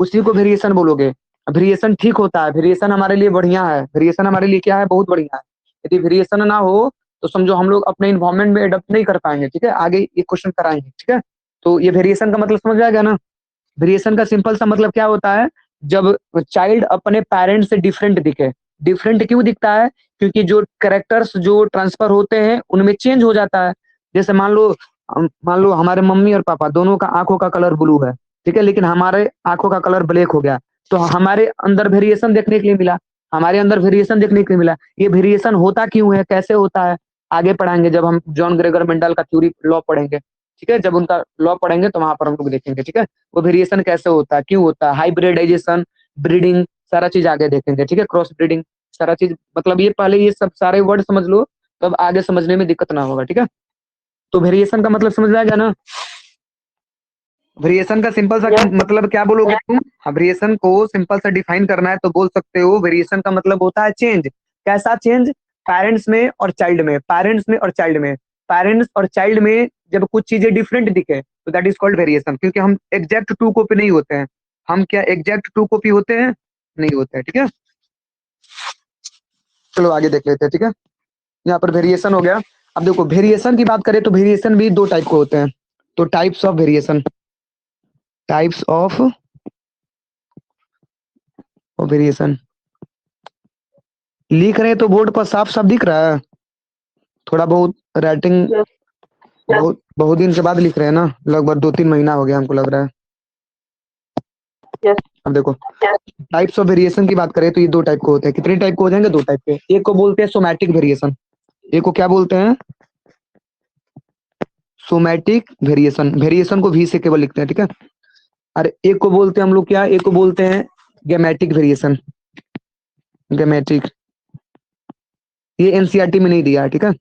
उसी को वेरिएशन बोलोगे। वेरिएशन ठीक होता है, वेरिएशन हमारे लिए बढ़िया है, वेरिएशन हमारे लिए क्या है, बहुत बढ़िया है। यदि वेरिएशन ना हो तो समझो हम लोग अपने इन्वायरमेंट में एडप्ट नहीं कर पाएंगे, ठीक है, आगे ये क्वेश्चन कराएंगे, ठीक है। तो ये वेरिएशन का मतलब समझ आ गया ना। वेरिएशन का सिंपल सा मतलब क्या होता है, जब चाइल्ड अपने पेरेंट्स से डिफरेंट दिखे। डिफरेंट क्यों दिखता है, क्योंकि जो कैरेक्टर्स जो ट्रांसफर होते हैं उनमें चेंज हो जाता है। जैसे मान लो हमारे मम्मी और पापा दोनों का आंखों का कलर ब्लू है, ठीक है, लेकिन हमारे आंखों का कलर ब्लैक हो गया, तो हमारे अंदर वेरिएशन देखने के लिए मिला, हमारे अंदर वेरिएशन देखने के लिए मिला। ये वेरिएशन होता क्यों है, कैसे होता है, आगे पढ़ाएंगे जब हम जॉन ग्रेगर मेंडल का थ्योरी लॉ पढ़ेंगे, ठीक है, जब उनका लॉ पढ़ेंगे तो वहां पर हम लोग देखेंगे, ठीक है, वो वेरिएशन कैसे होता है, क्यों होता है, हाइब्रिडाइजेशन, ब्रीडिंग, सारा चीज आगे देखेंगे, ठीक है, क्रॉस ब्रीडिंग, सारा चीज, मतलब ये पहले ये सब सारे वर्ड समझ लो, तब आगे समझने में दिक्कत ना होगा, ठीक है। तो वेरिएशन का मतलब समझ आ गया ना। वेरिएशन का सिंपल सा यस मतलब क्या बोलोगे तुम, वेरिएशन को सिंपल सा डिफाइन करना है तो बोल सकते हो, वेरिएशन का मतलब होता है चेंज। कैसा चेंज, पेरेंट्स में और चाइल्ड में, पेरेंट्स में और चाइल्ड में, पेरेंट्स और चाइल्ड में जब कुछ चीजें डिफरेंट दिखे तो दैट इज कॉल्ड वेरिएशन, क्योंकि हम एग्जैक्ट टू कॉपी नहीं होते हैं। हम क्या एग्जैक्ट टू कॉपी होते हैं, नहीं होते हैं, ठीक है। चलो आगे देख लेते हैं, ठीक है। यहाँ पर वेरिएशन हो गया। अब देखो वेरिएशन की बात करें तो वेरिएशन भी दो टाइप के होते हैं। तो types of variation, types of variation लिख रहे हैं तो बोर्ड पर साफ साफ दिख रहा है? थोड़ा बहुत राइटिंग Yes. बहुत दिन के बाद लिख रहे हैं ना, लगभग 2-3 महीना हो गया हमको लग रहा है। Yes. अब देखो टाइप्स ऑफ वेरिएशन की बात करें तो ये दो टाइप के होते हैं। कितने टाइप के हो जाएंगे? दो टाइप के। एक को बोलते हैं सोमैटिक वेरिएशन, एक को क्या बोलते हैं? Somatic variation. वेरिएशन को वी से केवल लिखते हैं, ठीक है। और एक को बोलते हैं हम लोग क्या, एक को बोलते हैं गैमेटिक वेरिएशन। गैमेटिक, ये एनसीईआरटी में नहीं दिया है, ठीक है।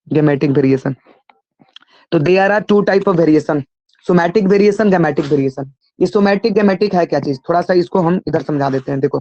Gametic variation. तो they are two type of variation, somatic variation, gametic variation. ये सोमैटिक गैमेटिक है क्या चीज, थोड़ा सा इसको हम इधर समझा देते हैं। देखो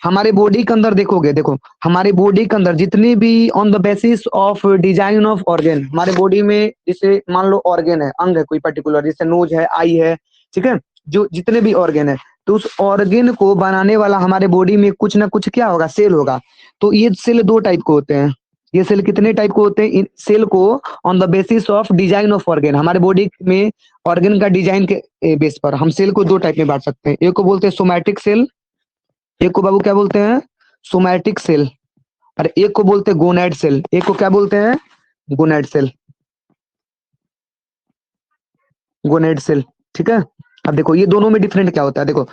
हमारे बॉडी के अंदर देखोगे, देखो हमारे बॉडी के अंदर जितनी भी on the basis of design of organ, हमारे बॉडी में जैसे मान लो ऑर्गेन है, अंग है कोई पर्टिकुलर, जैसे नोज है, आई है, ठीक है, जो जितने भी ऑर्गेन है, तो उस ऑर्गेन को बनाने वाला हमारे बॉडी में कुछ ना कुछ क्या होगा, सेल होगा। तो ये सेल दो टाइप के होते हैं। ये सेल कितने टाइप के होते हैं? इन सेल को on the basis of design of organ, हमारे बॉडी में ऑर्गेन का डिजाइन के बेस पर हम सेल को दो टाइप में बांट सकते हैं। एक को बोलते हैं सोमैटिक सेल, एक को बाबू क्या बोलते हैं? Somatic cell. और एक को बोलते हैं गोनैड सेल, एक को क्या बोलते हैं? गोनैड सेल, गोनैड सेल, ठीक है। अब देखो ये दोनों में डिफरेंट क्या होता है। देखो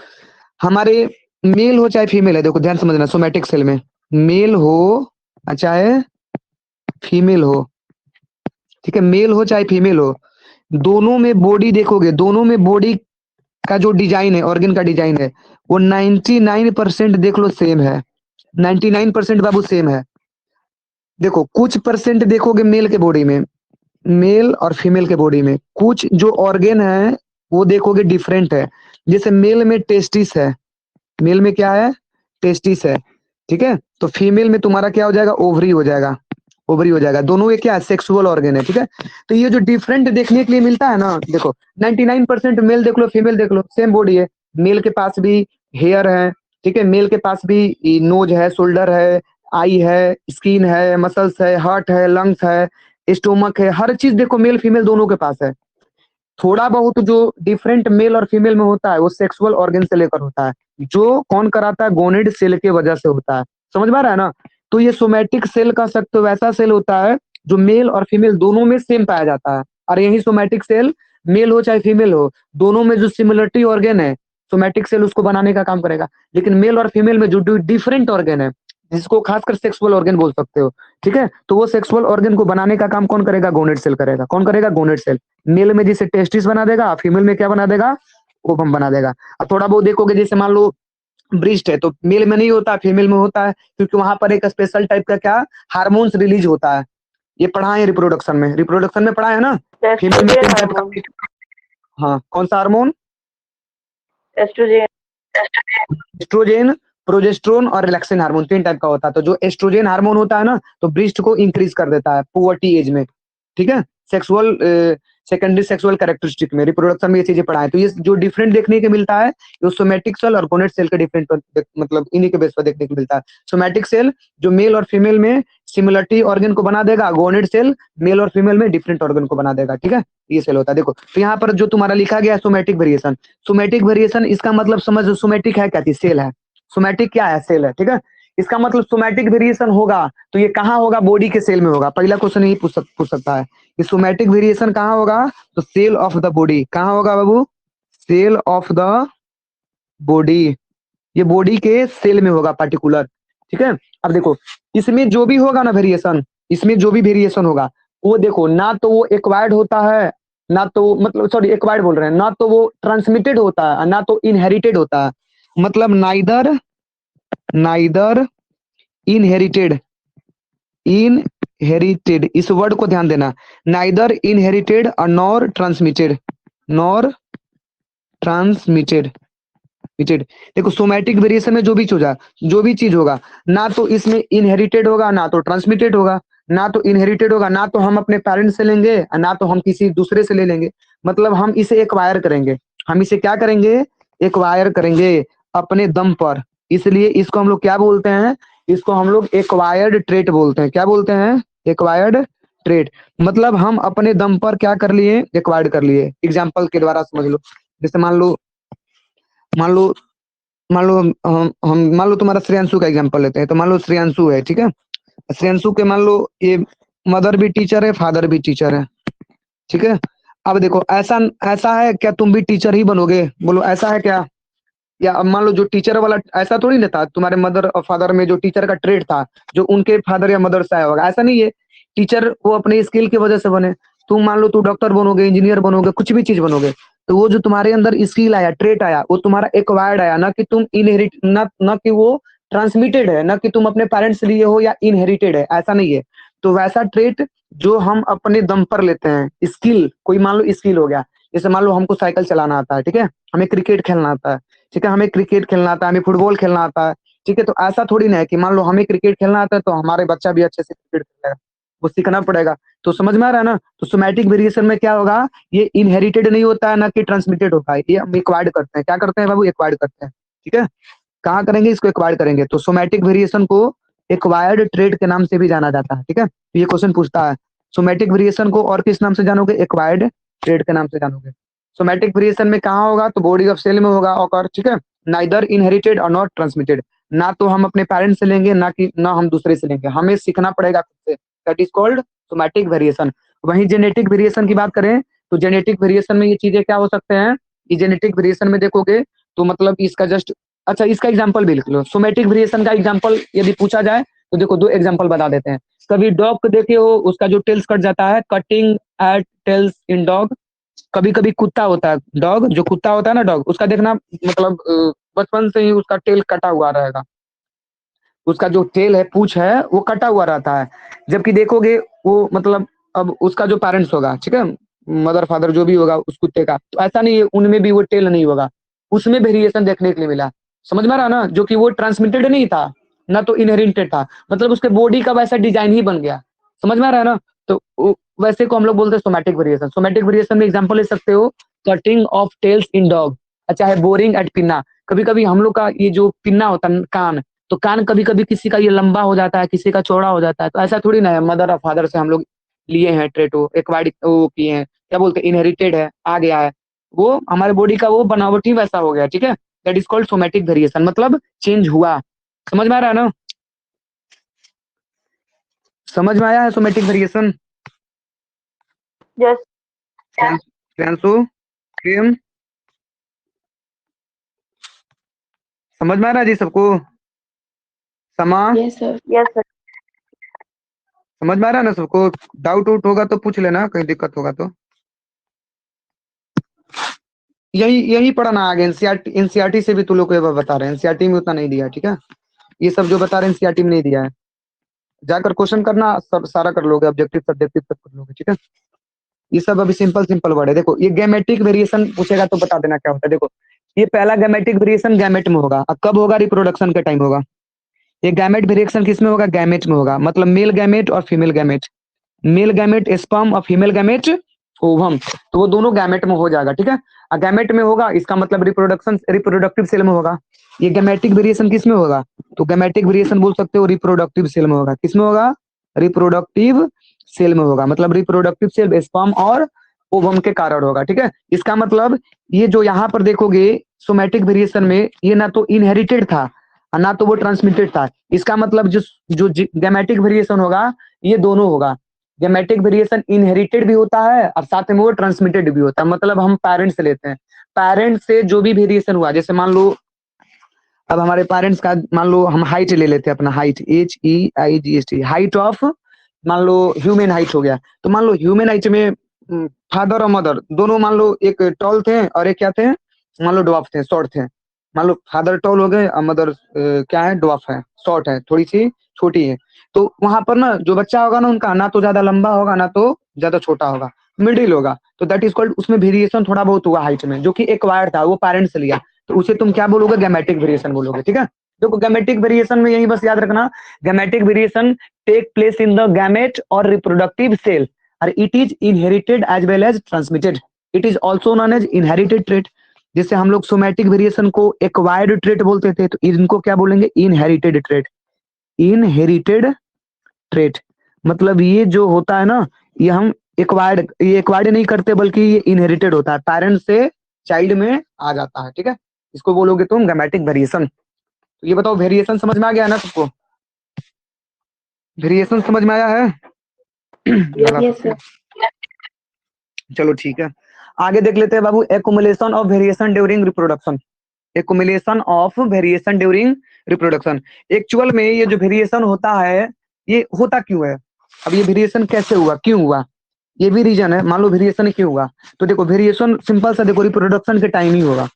हमारे मेल हो चाहे फीमेल है, देखो ध्यान समझना, सोमैटिक सेल में मेल हो चाहे फीमेल हो, ठीक है, मेल हो चाहे फीमेल हो, दोनों में बॉडी देखोगे, दोनों में बॉडी का जो डिजाइन है, ऑर्गन का डिजाइन है, वो 99% देख लो सेम है। 99% बाबू सेम है। देखो कुछ परसेंट देखोगे मेल के बॉडी में, मेल और फीमेल के बॉडी में कुछ जो ऑर्गन है वो देखोगे डिफरेंट है। जैसे मेल में टेस्टिस है, मेल में क्या है? टेस्टिस है, ठीक है। तो फीमेल में तुम्हारा क्या हो जाएगा? ओवरी हो जाएगा, ओवरी हो जाएगा। दोनों ये क्या है? सेक्सुअल ऑर्गन है, ठीक है। तो ये जो डिफरेंट देखने के लिए मिलता है ना, देखो 99% मेल देख लो फीमेल देख लो सेम बॉडी है। मेल के पास भी हेयर है, ठीक है, मेल के पास भी नोज है, शोल्डर है, आई है, स्किन है, मसल्स है, हार्ट है, लंग्स है, स्टोमक है, हर चीज देखो मेल फीमेल दोनों के पास है। थोड़ा बहुत जो डिफरेंट मेल और फीमेल में होता है वो सेक्सुअल ऑर्गन से लेकर होता है, जो कौन कराता है? गोनेड सेल के वजह से होता है। समझ में आ रहा है ना? तो ये सोमैटिक सेल का सकते वैसा सेल होता है जो मेल और फीमेल दोनों में सेम पाया जाता है। और यही सोमैटिक सेल मेल हो चाहे फीमेल हो, दोनों में जो सिमिलरिटी ऑर्गन है, सोमैटिक सेल उसको बनाने का काम करेगा। लेकिन मेल और फीमेल में जो डिफरेंट ऑर्गन है, जिसको खासकर सेक्सुअल ऑर्गन बोल सकते हो, ठीक है, तो वो सेक्सुअल ऑर्गन को बनाने का काम कौन करेगा? गोनेड सेल करेगा। कौन करेगा? Gonad cell. मेल में जैसे टेस्टिस बना देगा, फीमेल में क्या बना देगा? ओवम बना देगा। अब थोड़ा बहुत देखोगे, जैसे मान लो ब्रीस्ट है तो मेल में नहीं होता, फीमेल में होता है, क्योंकि वहां पर एक स्पेशल टाइप का क्या हार्मोन्स रिलीज होता है। ये पढ़ा है रिप्रोडक्शन में, रिप्रोडक्शन में पढ़ा है ना, फीमेल में तीन टाइप का। हाँ कौन सा हार्मोन? एस्ट्रोजन, एस्ट्रोजन, प्रोजेस्टेरोन और रिलैक्सिन हार्मोन, तीन टाइप का होता है। तो जो एस्ट्रोजन हार्मोन होता है ना, तो ब्रीस्ट को इंक्रीज कर देता है पुबर्टी एज में, ठीक है। सेक्सुअल सेकेंडरी सेक्सुअल कैरेक्टरिस्टिक में, रिप्रोडक्शन में ये चीजें पढ़ाएं। तो ये जो डिफरेंट देखने को मिलता है, ये सोमैटिक सेल और गोनेड सेल के डिफरेंट मतलब इन्हीं के बेस पर देखने को मिलता है। सोमैटिक सेल जो मेल और फीमेल में सिमिलरिटी ऑर्गन को बना देगा, गोनेड सेल मेल और फीमेल में डिफरेंट ऑर्गन को बना देगा, ठीक है। ये सेल होता है। देखो तो यहाँ पर जो तुम्हारा लिखा गया है सोमैटिक वेरिएशन, सोमैटिक वेरिएशन इसका मतलब समझ, सोमैटिक है क्या चीज? सेल है। सोमैटिक क्या है? सेल है, ठीक है। इसका मतलब सोमैटिक वेरिएशन होगा तो ये कहाँ होगा? बॉडी के सेल में होगा। पहला क्वेश्चन यही पूछ सकता है कि सोमैटिक वेरिएशन कहाँ होगा? तो सेल ऑफ द बॉडी। कहाँ होगा बाबू? Cell of the body. ये बॉडी के सेल में होगा पर्टिकुलर, ठीक है। अब देखो इसमें जो भी होगा ना वेरिएशन, इसमें जो भी वेरिएशन होगा वो देखो ना तो वो एक्वायर्ड होता है, ना तो मतलब सॉरी एक्वायर्ड बोल रहे हैं, ना तो वो ट्रांसमिटेड होता है, ना तो इनहेरिटेड होता है। मतलब नाइदर इनहेरिटेड, इनहेरिटेड, इस वर्ड को ध्यान देना, नाइदर इनहेरिटेड और नॉर ट्रांसमिटेड, नॉर ट्रांसमिटेड। देखो सोमैटिक वेरिएशन में जो भी चीज होगा, ना तो इसमें इनहेरिटेड होगा, ना तो ट्रांसमिटेड होगा। ना तो इनहेरिटेड होगा, ना तो हम अपने पेरेंट्स से लेंगे, ना तो हम किसी दूसरे से ले लेंगे। मतलब हम इसे एक्वायर करेंगे। हम इसे क्या करेंगे? एक्वायर करेंगे अपने दम पर। इसलिए इसको हम लोग क्या बोलते हैं? इसको हम लोग एक्वायर्ड ट्रेट बोलते हैं। क्या बोलते हैं? Acquired trait. मतलब हम अपने दम पर क्या कर लिए? एक्वायर्ड कर लिए। एग्जाम्पल के द्वारा समझ लो। जैसे मान लो मान लो मान लो हम मान लो तुम्हारा श्रेयांशु का एग्जाम्पल लेते हैं। तो मान लो श्रेयांशु है, ठीक है। श्रेयांशु के मान लो ये मदर भी टीचर है, फादर भी टीचर है, ठीक है। अब देखो ऐसा ऐसा है क्या तुम भी टीचर ही बनोगे? बोलो ऐसा है क्या? या अब मान लो जो टीचर वाला ऐसा थोड़ी ना था, तुम्हारे मदर और फादर में जो टीचर का ट्रेड था जो उनके फादर या मदर से आया होगा, ऐसा नहीं है। टीचर वो अपने स्किल की वजह से बने। तुम मान लो तू डॉक्टर बनोगे, इंजीनियर बनोगे, कुछ भी चीज बनोगे, तो वो जो तुम्हारे अंदर स्किल आया, ट्रेट आया, वो तुम्हारा एक्वायर्ड आया, ना कि तुम इनहेरिट, ना कि वो ट्रांसमिटेड है, ना कि तुम अपने पेरेंट्स से लिए हो या इनहेरिटेड है, ऐसा नहीं है। तो वैसा ट्रेट जो हम अपने दम पर लेते हैं, स्किल, कोई मान लो स्किल हो गया। जैसे मान लो हमको साइकिल चलाना आता है, ठीक है, हमें क्रिकेट खेलना आता है, ठीक है, हमें क्रिकेट खेलना आता है, हमें फुटबॉल खेलना आता है, ठीक है। तो ऐसा थोड़ी ना है कि मान लो हमें क्रिकेट खेलना आता है तो हमारे बच्चा भी अच्छे से क्रिकेट खेलेगा, वो सीखना पड़ेगा। तो समझ में आ रहा है ना? तो सोमैटिक वेरिएशन में क्या होगा, ये इनहेरिटेड नहीं होता है, ना कि ट्रांसमिटेड होता है, ये हम एक्वायर्ड करते हैं। क्या करते हैं बाबू? एक्वायर्ड करते हैं, ठीक है। कहाँ करेंगे इसको? एक्वायर्ड करेंगे। तो सोमैटिक वेरिएशन को एक्वायर्ड ट्रेट के नाम से भी जाना जाता है, ठीक है। तो ये क्वेश्चन पूछता है, सोमैटिक वेरिएशन को और किस नाम से जानोगे? एक्वायर्ड ट्रेट के नाम से जानोगे। सोमैटिक वेरिएशन में कहाँ होगा? तो बॉडी ऑफ सेल में होगा ऑकर, ठीक है। नाइदर इनहेरिटेड और नॉट ट्रांसमिटेड। ना तो हम अपने पेरेंट्स से लेंगे, ना कि ना हम दूसरे से लेंगे, हमें सीखना पड़ेगा खुद से। That is called somatic variation. वहीं जेनेटिक वेरिएशन की बात करें तो जेनेटिक वेरिएशन में ये चीजें क्या हो सकते हैं? ये जेनेटिक वेरिएशन में देखोगे तो मतलब इसका जस्ट, अच्छा इसका एग्जांपल भी लिख लो। सोमैटिक वेरिएशन का एग्जांपल यदि पूछा जाए तो देखो दो एग्जांपल बता देते हैं। कभी डॉग को देखे हो, उसका जो टेल्स कट जाता है, cutting eight tales in dog. कभी कभी कुत्ता होता है, डॉग जो कुत्ता होता है ना, डॉग, उसका देखना मतलब बचपन से ही उसका टेल कटा हुआ रहेगा, उसका जो टेल है, पूंछ है, वो कटा हुआ रहता है। जबकि देखोगे वो मतलब अब उसका जो पेरेंट्स होगा, ठीक है, मदर फादर जो भी होगा उस कुत्ते का, तो ऐसा नहीं है उनमें भी वो टेल नहीं होगा, उसमें वेरिएशन देखने के लिए मिला। समझ में आ रहा ना? जो कि वो ट्रांसमिटेड नहीं था, ना तो इनहेरिटेड था, मतलब उसके बॉडी का वैसा डिजाइन ही बन गया। समझ में आ रहा है ना? तो वैसे को हम लोग बोलते हैं सोमैटिक वेरिएशन। सोमैटिक वेरिएशन में एग्जांपल ले सकते हो, cutting of tails in dog, अच्छा है, बोरिंग एट पिन्ना। कभी कभी हम लोग का ये जो पिन्ना होता है, कान, तो कान कभी कभी किसी का ये लंबा हो जाता है, किसी का चौड़ा हो जाता है, तो ऐसा थोड़ी ना है मदर और फादर से हम लोग लिए हैं ट्रेट, वो एक्वायर्ड वो किए हैं, क्या बोलते हैं, इनहेरिटेड है, आ गया है, वो हमारे बॉडी का वो बनावट ही वैसा हो गया, ठीक है। That is called somatic variation, मतलब चेंज हुआ। समझ में आ रहा है ना? समझ में आया है सोमैटिक वेरिएशन? यस फ्रेंसो प्रेम, समझ में आ रहा है जी सबको? समा, यस सर। Yes sir. समझ में आ रहा है ना सबको? डाउट उट होगा तो पूछ लेना, कहीं दिक्कत होगा तो। यही यही पढ़ना आगे, एनसीईआरटी से भी तू लोग को बता रहे हैं, एनसीईआरटी में उतना नहीं दिया है, ठीक है। ये सब जो बता रहे हैं एनसीईआरटी में नहीं दिया है, जाकर क्वेश्चन करना, सब सारा कर लोगे, ऑब्जेक्टिव सब्जेक्टिव सब कर लोगे, ठीक है। ये सब अभी सिंपल सिंपल वर्ड है। देखो ये गैमेटिक वेरिएशन पूछेगा तो बता देना क्या होता है। देखो ये पहला गैमेटिक वेरिएशन गैमेट में होगा। अब कब होगा? रिप्रोडक्शन के टाइम होगा। ये गैमेट वेरिएशन किस में होगा? गैमेट में होगा, मतलब मेल गैमेट और female gamete. Male gamete sperm और फीमेल गैमेट ओवम, तो वो दोनों गैमेट में हो जाएगा, ठीक है। गैमेट में होगा इसका मतलब रिप्रोडक्शन, रिप्रोडक्टिव सेल में होगा। ये गैमेटिक वेरिएशन किस में होगा? तो गैमेटिक वेरिएशन बोल सकते हो रिप्रोडक्टिव सेल में होगा। किस में होगा? रिप्रोडक्टिव सेल में होगा, मतलब रिप्रोडक्टिव सेल स्पर्म और ओवम के कारण होगा, ठीक है। इसका मतलब ये जो यहाँ पर देखोगे सोमैटिक वेरिएशन में, ये ना तो इनहेरिटेड था और ना तो वो ट्रांसमिटेड था। इसका मतलब जो गैमेटिक वेरिएशन होगा ये दोनों होगा। गैमेटिक वेरिएशन इनहेरिटेड भी होता है और साथ में वो ट्रांसमिटेड भी होता है, मतलब हम पेरेंट्स से लेते हैं। पेरेंट्स से जो भी वेरिएशन हुआ, जैसे मान लो अब हमारे पेरेंट्स का, मान लो हम हाइट ले लेते हैं, अपना हाइट, HEIGHT, हाइट ऑफ, मान लो ह्यूमन हाइट हो गया, तो मान लो ह्यूमन हाइट में फादर और मदर दोनों मान लो एक टॉल थे और एक क्या थे, मान लो ड्वार्फ थे, शॉर्ट थे। मान लो फादर टॉल हो गए और मदर क्या है, ड्वार्फ है, शॉर्ट है, थोड़ी सी छोटी है। तो वहां पर ना जो बच्चा होगा ना उनका, ना तो ज्यादा लंबा होगा ना तो ज्यादा छोटा होगा, मिडिल होगा। तो दैट इज कॉल्ड, उसमें वेरिएशन थोड़ा बहुत हुआ हाइट में, जो कि एक्वायर्ड था, वो पेरेंट्स से लिया, तो उसे तुम क्या बोलोगे? गैमेटिक वेरिएशन बोलोगे, ठीक है। देखो गैमेटिक वेरिएशन में यही बस याद रखना, gametic variation take place in the gamete और रिप्रोडक्टिव सेल और it is inherited as well as transmitted. It is also known as inherited trait. जैसे हम लोग सोमैटिक वेरिएशन को एक्वायर्ड ट्रेट बोलते थे, तो इनको क्या बोलेंगे? Inherited trait. इनहेरिटेड ट्रेट, मतलब ये जो होता है ना, ये हम एक्वायर्ड नहीं करते, बल्कि ये इनहेरिटेड होता है, पेरेंट से चाइल्ड में आ जाता है, ठीक है। इसको बोलोगे तुम गैमेटिक वेरिएशन। तो ये बताओ, वेरिएशन समझ में आ गया ना सबको? वेरिएशन समझ में आया है? Yes, sir. चलो ठीक है, आगे देख लेते हैं बाबू, accumulation of variation during reproduction. Accumulation of variation during reproduction, actual में ये जो वेरिएशन होता है, ये होता क्यों है? अब ये वेरिएशन कैसे हुआ, क्यों हुआ, ये भी रीजन है। मान लो वेरिएशन क्यों हुआ, तो देखो वेरिएशन सिंपल सा, देखो रिप्रोडक्शन के टाइम ही होगा।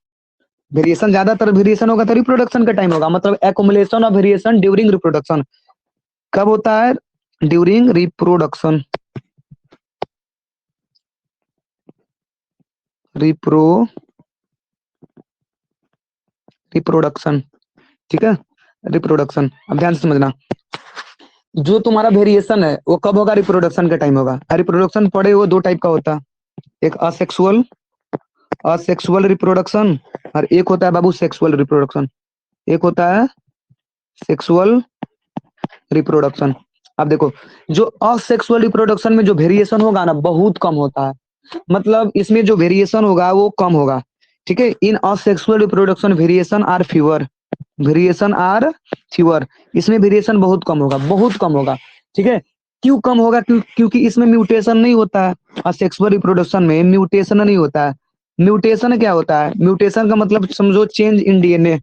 वेरिएशन, ज्यादातर वेरिएशन होगा तो रिप्रोडक्शन का टाइम होगा, मतलब accumulation of variation during reproduction कब होता है? ड्यूरिंग रिप्रोडक्शन, रिप्रोडक्शन, ठीक है, रिप्रोडक्शन। अब ध्यान से समझना, जो तुम्हारा वेरिएशन है वो कब होगा? रिप्रोडक्शन का टाइम होगा। रिप्रोडक्शन पढ़े वो दो टाइप का होता है, एक असेक्सुअल रिप्रोडक्शन, और एक होता है बाबू सेक्सुअल रिप्रोडक्शन। एक होता है सेक्सुअल रिप्रोडक्शन। अब देखो, जो असेक्सुअल रिप्रोडक्शन में जो वेरिएशन होगा ना, बहुत कम होता है, मतलब इसमें जो वेरिएशन होगा वो कम होगा, ठीक है। In asexual reproduction variation are fewer, इसमें वेरिएशन बहुत कम होगा, बहुत कम होगा, ठीक है। क्यों कम होगा? क्योंकि इसमें म्यूटेशन नहीं होता है। असेक्सुअल रिप्रोडक्शन में म्यूटेशन नहीं होता है। म्यूटेशन क्या होता है? म्यूटेशन का मतलब समझो चेंज इन डीएनए।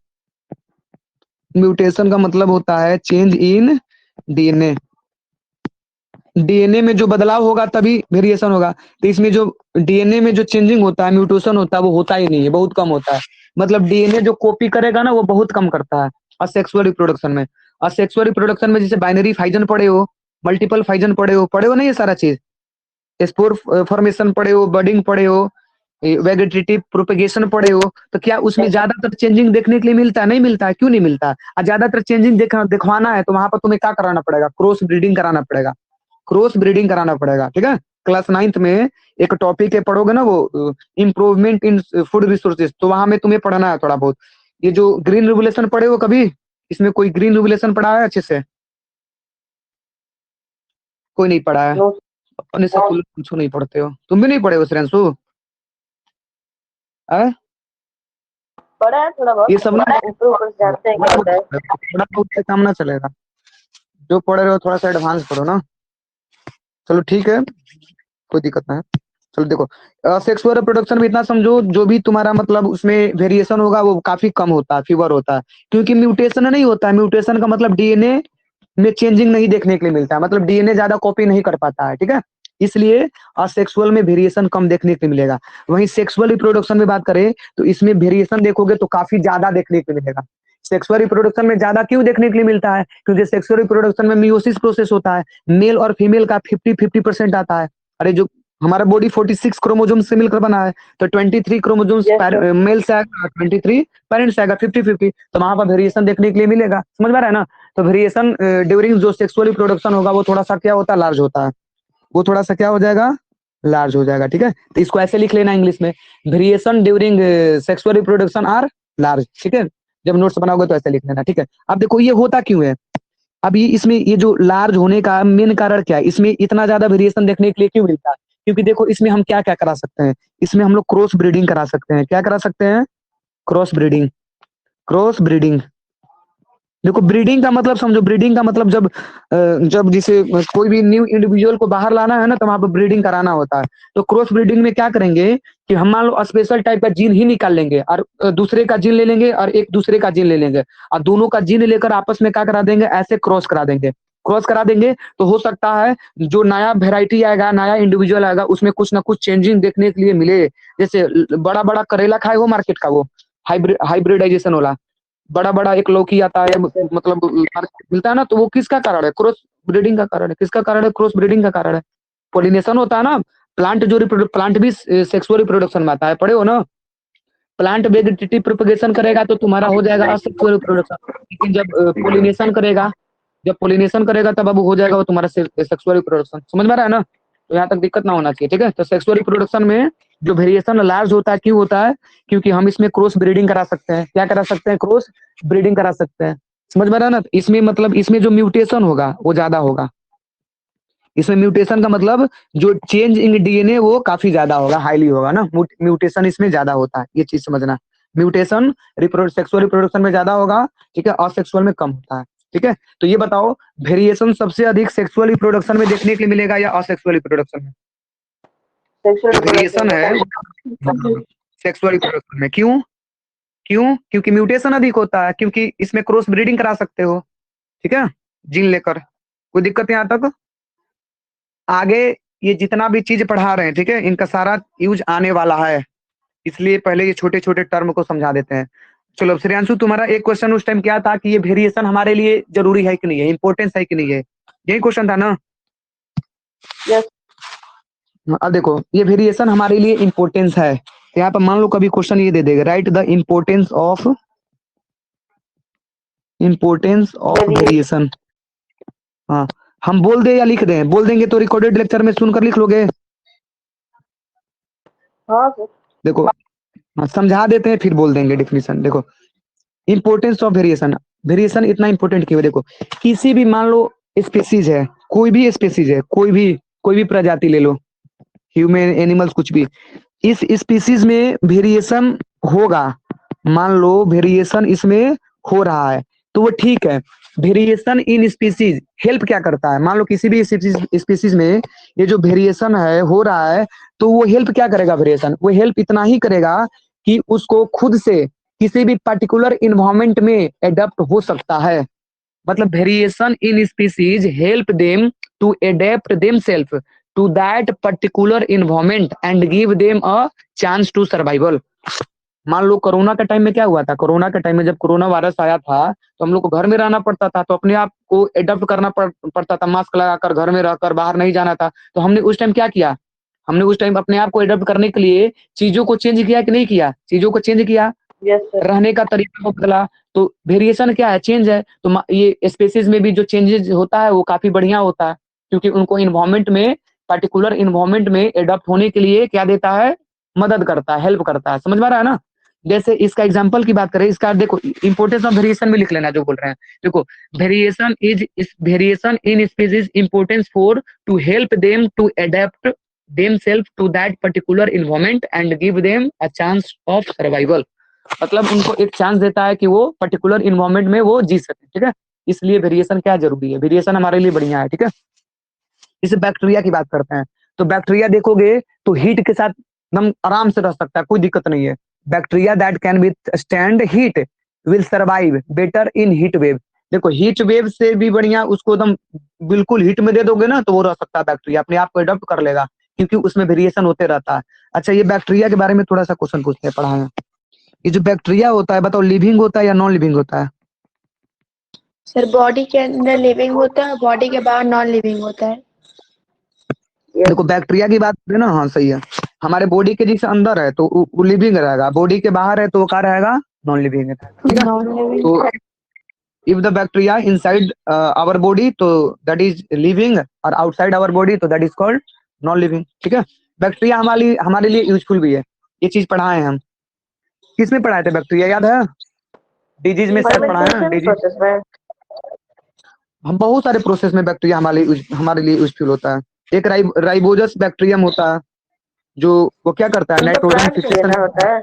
म्यूटेशन का मतलब होता है चेंज इन डीएनए। डीएनए में जो बदलाव होगा तभी वेरिएशन होगा। तो इसमें जो डीएनए में जो चेंजिंग होता है, म्यूटेशन होता है, वो होता ही नहीं है, बहुत कम होता है। मतलब डीएनए जो कॉपी करेगा ना, वो बहुत कम करता है असेक्सुअल रिप्रोडक्शन में। असेक्सुअल रिप्रोडक्शन में जैसे बाइनरी फाइजन पढ़े हो, मल्टीपल फाइजन पढ़े हो ना, ये सारा चीज, स्पोर फॉर्मेशन पढ़े हो, बडिंग पढ़े हो, वेजिटेटिव प्रोपेगेशन पढ़े हो, तो क्या उसमें ज्यादातर चेंजिंग देखने के लिए मिलता है? नहीं मिलता है। क्यों नहीं मिलता? और ज्यादातर चेंजिंग दिखवाना है तो वहां पर तुम्हें क्या कराना पड़ेगा? क्रॉस ब्रीडिंग कराना पड़ेगा, क्रॉस ब्रीडिंग कराना पड़ेगा, ठीक है। क्लास 9th में एक टॉपिक है, पढ़ोगे ना वो, इम्प्रूवमेंट इन फूड रिसोर्सेज, तो वहां में तुम्हें पढ़ना है थोड़ा बहुत। ये जो ग्रीन रिवोल्यूशन पढ़े हो कभी? इसमें कोई ग्रीन रिवोल्यूशन पढ़ा है अच्छे से? कोई नहीं पढ़ा है? No. अपने से कुछ नहीं पढ़ते हो, तुम भी नहीं पढ़े हो श्रेयांशु? पढ़ा है थोड़ा बहुत, ये सब ना ऊपर ऊपर से जानते हैं क्या होता है। थोड़ा बहुत से काम ना चलेगा, जो पढ़ रहे हो थोड़ा सा एडवांस पढ़ो ना। चलो ठीक है, कोई दिक्कत नहीं है। चलो देखो, सेक्सुअल रिप्रोडक्शन में इतना समझो, जो भी तुम्हारा मतलब उसमें वेरिएशन होगा वो काफी कम होता है, फीवर होता है, क्योंकि म्यूटेशन नहीं होता है। म्यूटेशन का मतलब डीएनए में चेंजिंग नहीं देखने के लिए मिलता है, मतलब डीएनए ज्यादा कॉपी नहीं कर पाता है, ठीक है। इसलिए असेक्सुअल में वेरिएशन कम देखने के लिए मिलेगा। वहीं सेक्सुअल रिप्रोडक्शन में बात करें तो इसमें वेरिएशन देखोगे तो काफी ज्यादा देखने के लिए मिलेगा। सेक्सुअल रिप्रोडक्शन में ज्यादा क्यों देखने के लिए मिलता है? क्योंकि सेक्सुअल रिप्रोडक्शन में मियोसिस प्रोसेस होता है, मेल और फीमेल का 50-50% आता है। अरे जो हमारा बॉडी 46 क्रोमोसोम से मिलकर बना है, तो 23 क्रोमोसोम्स मेल से आएगा, 23 पेरेंट्स से आएगा, 50-50, तो वहां पर वेरिएशन देखने के लिए मिलेगा। समझ में आ रहा है ना? तो वेरिएशन ड्यूरिंग जो सेक्सुअल रिप्रोडक्शन होगा वो थोड़ा सा क्या होता है? लार्ज होता है। वो थोड़ा सा क्या हो जाएगा? लार्ज हो जाएगा, ठीक है। तो इसको ऐसे लिख लेना इंग्लिश में, variation during sexual reproduction are large, ठीक है। जब नोट्स बनाओगे तो ऐसे लिख लेना, ठीक है। अब देखो ये होता क्यों है? अब ये इसमें ये जो लार्ज होने का मेन कारण क्या है? इसमें इतना ज्यादा वेरिएशन देखने के लिए क्यों मिलता है? क्योंकि देखो इसमें हम क्या क्या करा सकते हैं, इसमें हम लोग क्रॉस ब्रीडिंग करा सकते हैं। क्या करा सकते हैं? Cross breeding. क्रॉस ब्रीडिंग, देखो ब्रीडिंग का मतलब समझो, ब्रीडिंग का मतलब जब जिसे कोई भी न्यू इंडिविजुअल को बाहर लाना है ना, तो वहां पर ब्रीडिंग कराना होता है। तो क्रॉस ब्रीडिंग में क्या करेंगे कि हम मान लो स्पेशल टाइप का जीन ही निकाल लेंगे, और दूसरे का जीन ले लेंगे और एक दूसरे का जीन ले लेंगे, और दोनों का जीन लेकर आपस में क्या करा देंगे? ऐसे क्रॉस करा देंगे। क्रॉस करा देंगे तो हो सकता है जो नया वेराइटी आएगा, नया इंडिविजुअल आएगा, उसमें कुछ ना कुछ चेंजिंग देखने के लिए मिले। जैसे बड़ा बड़ा करेला खाए हो मार्केट का, वो हाइब्रिडाइजेशन वाला बड़ा बड़ा एक लौकी आता है, मतलब मिलता है ना, तो वो किसका कारण है? क्रॉस ब्रीडिंग का कारण है। किसका कारण है? क्रॉस ब्रीडिंग का कारण है। पोलिनेशन होता है ना, प्लांट जो प्लांट भी सेक्सुअल रिप्रोडक्शन में आता है, पढ़े हो ना? प्लांट वेजिटेटिव प्रोपगेशन करेगा तो तुम्हारा हो जाएगा असेक्सुअल रिप्रोडक्शन, लेकिन जब पोलिनेशन करेगा तब अब हो जाएगा वो तुम्हारा सेक्सुअल रिप्रोडक्शन। समझ में आ रहा है ना? तो यहाँ तक दिक्कत ना होना चाहिए, ठीक है। तो सेक्सुअल रिप्रोडक्शन में जो वेरिएशन लार्ज होता है, क्यों होता है? क्योंकि हम इसमें क्रॉस ब्रीडिंग करा सकते हैं। क्या करा सकते हैं? क्रॉस ब्रीडिंग करा सकते हैं। समझ में रहा ना? इसमें मतलब इसमें जो म्यूटेशन होगा वो ज्यादा होगा। इसमें म्यूटेशन का मतलब जो चेंज इन डीएनए वो काफी ज्यादा होगा, हाईली होगा ना। म्यूटेशन इसमें ज्यादा होता है, ये चीज समझना। म्यूटेशन सेक्सुअल रिप्रोडक्शन में ज्यादा होगा, ठीक है, और सेक्सुअल में कम होता है, ठीक है। तो ये बताओ, वेरिएशन सबसे अधिक सेक्सुअल रिप्रोडक्शन में देखने के लिए मिलेगा या असेक्सुअल रिप्रोडक्शन में? सेक्सुअल वेरिएशन है रिप्रोडक्शन। सेक्सुअल रिप्रोडक्शन में। क्यों? क्यों? क्योंकि म्यूटेशन अधिक होता है, क्योंकि इसमें क्रॉस ब्रीडिंग करा सकते हो, ठीक है, जीन लेकर। कोई दिक्कत यहाँ तक? आगे ये जितना भी चीज पढ़ा रहे हैं, ठीक है, इनका सारा यूज आने वाला है, इसलिए पहले ये छोटे छोटे टर्म को समझा देते हैं। चलो श्रेयांशु, तुम्हारा एक क्वेश्चन उस टाइम क्या था कि ये वेरिएशन हमारे लिए जरूरी है कि नहीं है, इंपॉर्टेंस है कि नहीं है, यही क्वेश्चन था ना? यस। अब देखो, ये वेरिएशन हमारे लिए इंपॉर्टेंस है, तो यहाँ पर मान लो कभी क्वेश्चन ये दे देगा, right the importance of variation. हाँ, हम बोल दे या लिख दें? बोल देंगे तो रिकॉर्डेड लेक्चर में सुनकर लिख लोगे? हाँ सर। देखो, हाँ, समझा देते हैं फिर बोल देंगे डिफिनीशन। देखो, इंपॉर्टेंस ऑफ वेरिएशन। वेरिएशन इतना इंपॉर्टेंट क्यों है? देखो, किसी भी मान लो स्पीसीज है, कोई भी स्पीसीज है, कोई भी प्रजाति ले लो, ह्यूमन, एनिमल्स, कुछ भी, इस स्पीसीज में वेरिएशन होगा, मान लो वेरिएशन इसमें हो रहा है, तो वो ठीक है। वेरिएशन इन स्पीसीज हेल्प क्या करता है? मान लो किसी भी स्पीसीज में ये जो वेरिएशन है हो रहा है, तो वो हेल्प क्या करेगा? वेरिएशन वो हेल्प इतना ही करेगा कि उसको खुद से किसी भी पर्टिकुलर इन्वायरमेंट में एडप्ट हो सकता है। मतलब variation in species help them to adapt themselves to that particular environment and give them a chance to survival. मान लो कोरोना के टाइम में क्या हुआ था? कोरोना के टाइम में जब कोरोना वायरस आया था, तो हम लोग को घर में रहना पड़ता था, तो अपने आप को एडप्ट करना पड़ता था, मास्क लगाकर घर में रहकर, बाहर नहीं जाना था। तो हमने उस टाइम क्या किया? हमने उस टाइम अपने आप को एडप्ट करने के लिए चीजों को चेंज किया कि नहीं किया? चीजों को चेंज किया, यस सर। रहने का तरीका को बदला। तो वेरिएशन क्या है? चेंज है। तो ये स्पेसीज में भी जो चेंजेस होता है वो काफी बढ़िया होता है, क्योंकि उनको इन्वायरमेंट में, पर्टिकुलर इन्वायरमेंट में एडॉप्ट होने के लिए क्या देता है? मदद करता है, हेल्प करता है। समझ में आ रहा है ना? जैसे इसका एग्जांपल की बात करें, इसका देखो इंपोर्टेंस ऑफ वेरिएशन में लिख लेना जो बोल रहे हैं। देखो, variation in species importance for to help them to adapt themselves to that particular environment and give them a chance of survival. मतलब उनको एक चांस देता है कि वो पर्टिकुलर इन्वायरमेंट में वो जी सके, ठीक है। इसलिए वेरिएशन क्या जरूरी है? वेरिएशन हमारे लिए बढ़िया है, ठीक है। इसे बैक्टीरिया की बात करते हैं, तो बैक्टीरिया देखोगे तो हीट के साथ एकदम आराम से रह सकता है, कोई दिक्कत नहीं है। Bacteria that can withstand heat will survive better in heat wave. देखो, हीट वेव से भी बढ़िया उसको एकदम बिल्कुल हीट में दे दोगे ना, तो वो रह सकता है, बैक्टीरिया अपने आप को एडॉप्ट कर लेगा, क्योंकि उसमें वेरिएशन होते रहता है। अच्छा, ये बैक्टीरिया के बारे में थोड़ा सा क्वेश्चन पूछते हैं, पढ़ाए। ये जो बैक्टीरिया होता है, बताओ लिविंग होता है या नॉन लिविंग होता है? सर बॉडी के अंदर लिविंग होता है, बॉडी के बाहर नॉन लिविंग होता है। देखो, बैक्टीरिया की बात करें ना, हाँ सही है, हमारे बॉडी के जैसे अंदर है तो वो लिविंग रहेगा, बॉडी के बाहर है तो वो क्या रहेगा? नॉन लिविंग रहेगा, ठीक है। Non living. तो if the bacteria inside our body तो दैट इज लिविंग, और आउटसाइड आवर बॉडी तो that is called non living, ठीक है। बैक्टीरिया हमारे लिए यूजफुल भी है, ये चीज पढ़ाए हैं हम। किस में पढ़ाए थे बैक्टीरिया, याद है? डिजीज में शायद पढ़ाए हैं, डिजीज। प्रोसेस में। हम बहुत सारे प्रोसेस में बैक्टीरिया हमारे लिए यूजफुल होता है। एक राइबोजस बैक्टीरियम होता है, जो वो क्या करता है? Nitrogen fixation. होता है।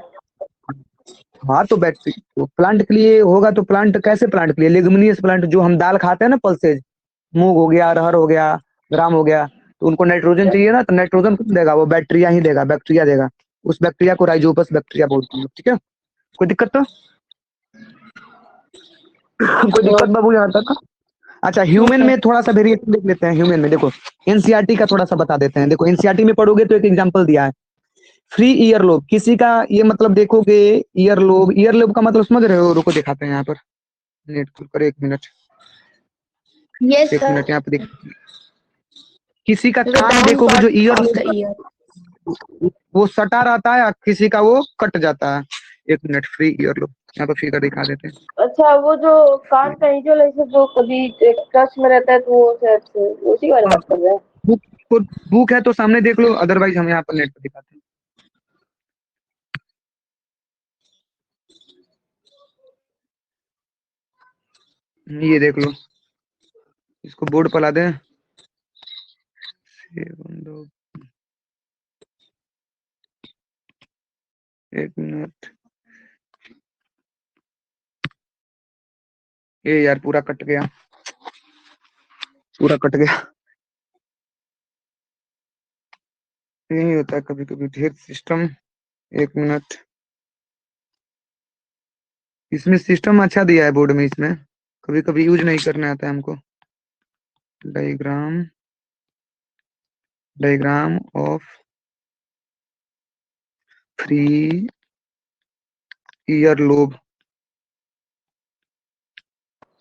हाँ, तो बैक्टीरिया प्लांट के लिए होगा, तो प्लांट कैसे? प्लांट के लिए लेगुमिनियस प्लांट, जो हम दाल खाते हैं ना, पल्सेज, मूंग हो गया, अरहर हो गया, ग्राम हो गया, तो उनको नाइट्रोजन चाहिए ना, तो नाइट्रोजन कौन देगा? वो बैक्टीरिया ही देगा, बैक्टीरिया देगा। उस बैक्टीरिया को राइजोपस बैक्टीरिया बोलते हैं, ठीक है। कोई दिक्कत तो कोई दिक्कत बाबू यहाँ तक? अच्छा, ह्यूमन में थोड़ा सा वेरिएशन देख लेते हैं। ह्यूमन में देखो, एनसीईआरटी का थोड़ा सा बता देते हैं। देखो, एनसीईआरटी में पढ़ोगे तो एक एग्जांपल दिया है, फ्री ईयर लोब। किसी का ये मतलब देखोगे, ईयर लोब का मतलब समझ रहे हो? रुको दिखाते हैं यहाँ पर, नेट खोल कर, एक मिनट, यस एक सर। मिनट, यहाँ पे देख, किसी का कान देखोगे जो ईयर वो सटा रहता है, किसी का वो कट जाता है। एक मिनट, फ्री ईयर लोब, यहाँ पे फिगर दिखा देते हैं। अच्छा, वो जो कान का नीचे ऐसे जो कभी टच में रहता है तो वो शायद से उसी के बारे में बात कर रहे हैं। बुक बुक है तो सामने देख लो, अदरवाइज हम यहाँ पर नेट पर दिखाते हैं। ये देख लो, इसको बोर्ड पर ला दे। 7 1 मिनट। ये यार पूरा कट गया, पूरा कट गया। यही होता है कभी कभी, ढेर सिस्टम। 1 मिनट। इसमें सिस्टम अच्छा दिया है बोर्ड में, इसमें कभी कभी यूज नहीं करने आता है हमको। Diagram, diagram of free ear lobe.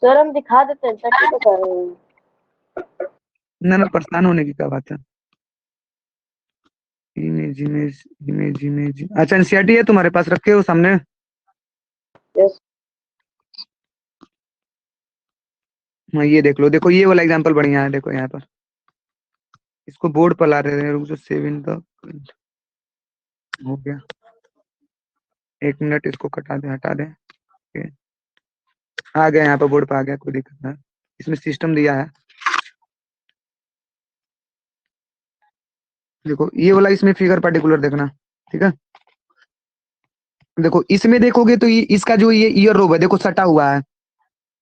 Sir हम दिखा देते हैं, चेक तो कर रहे हैं। ना परेशान होने की क्या बात है। Image image image image. अच्छा एनसीईआरटी है तुम्हारे पास, रखे हो सामने? यस। हाँ ये देख लो, देखो ये वाला एग्जांपल बढ़िया है। देखो यहाँ पर इसको बोर्ड पर ला रहे हैं, रुक जो। 7 तक हो गया। 1 मिनट, इसको कटा दे, हटा दे। ओके। आ गया यहाँ पर, बोर्ड पर आ गया, कोई दिक्कत नहीं। इसमें सिस्टम दिया है, देखो ये वाला। इसमें फिगर पर्टिकुलर देखना, ठीक है। देखो इसमें देखोगे तो ये इसका जो ये ईयर रोब है, देखो सटा हुआ है,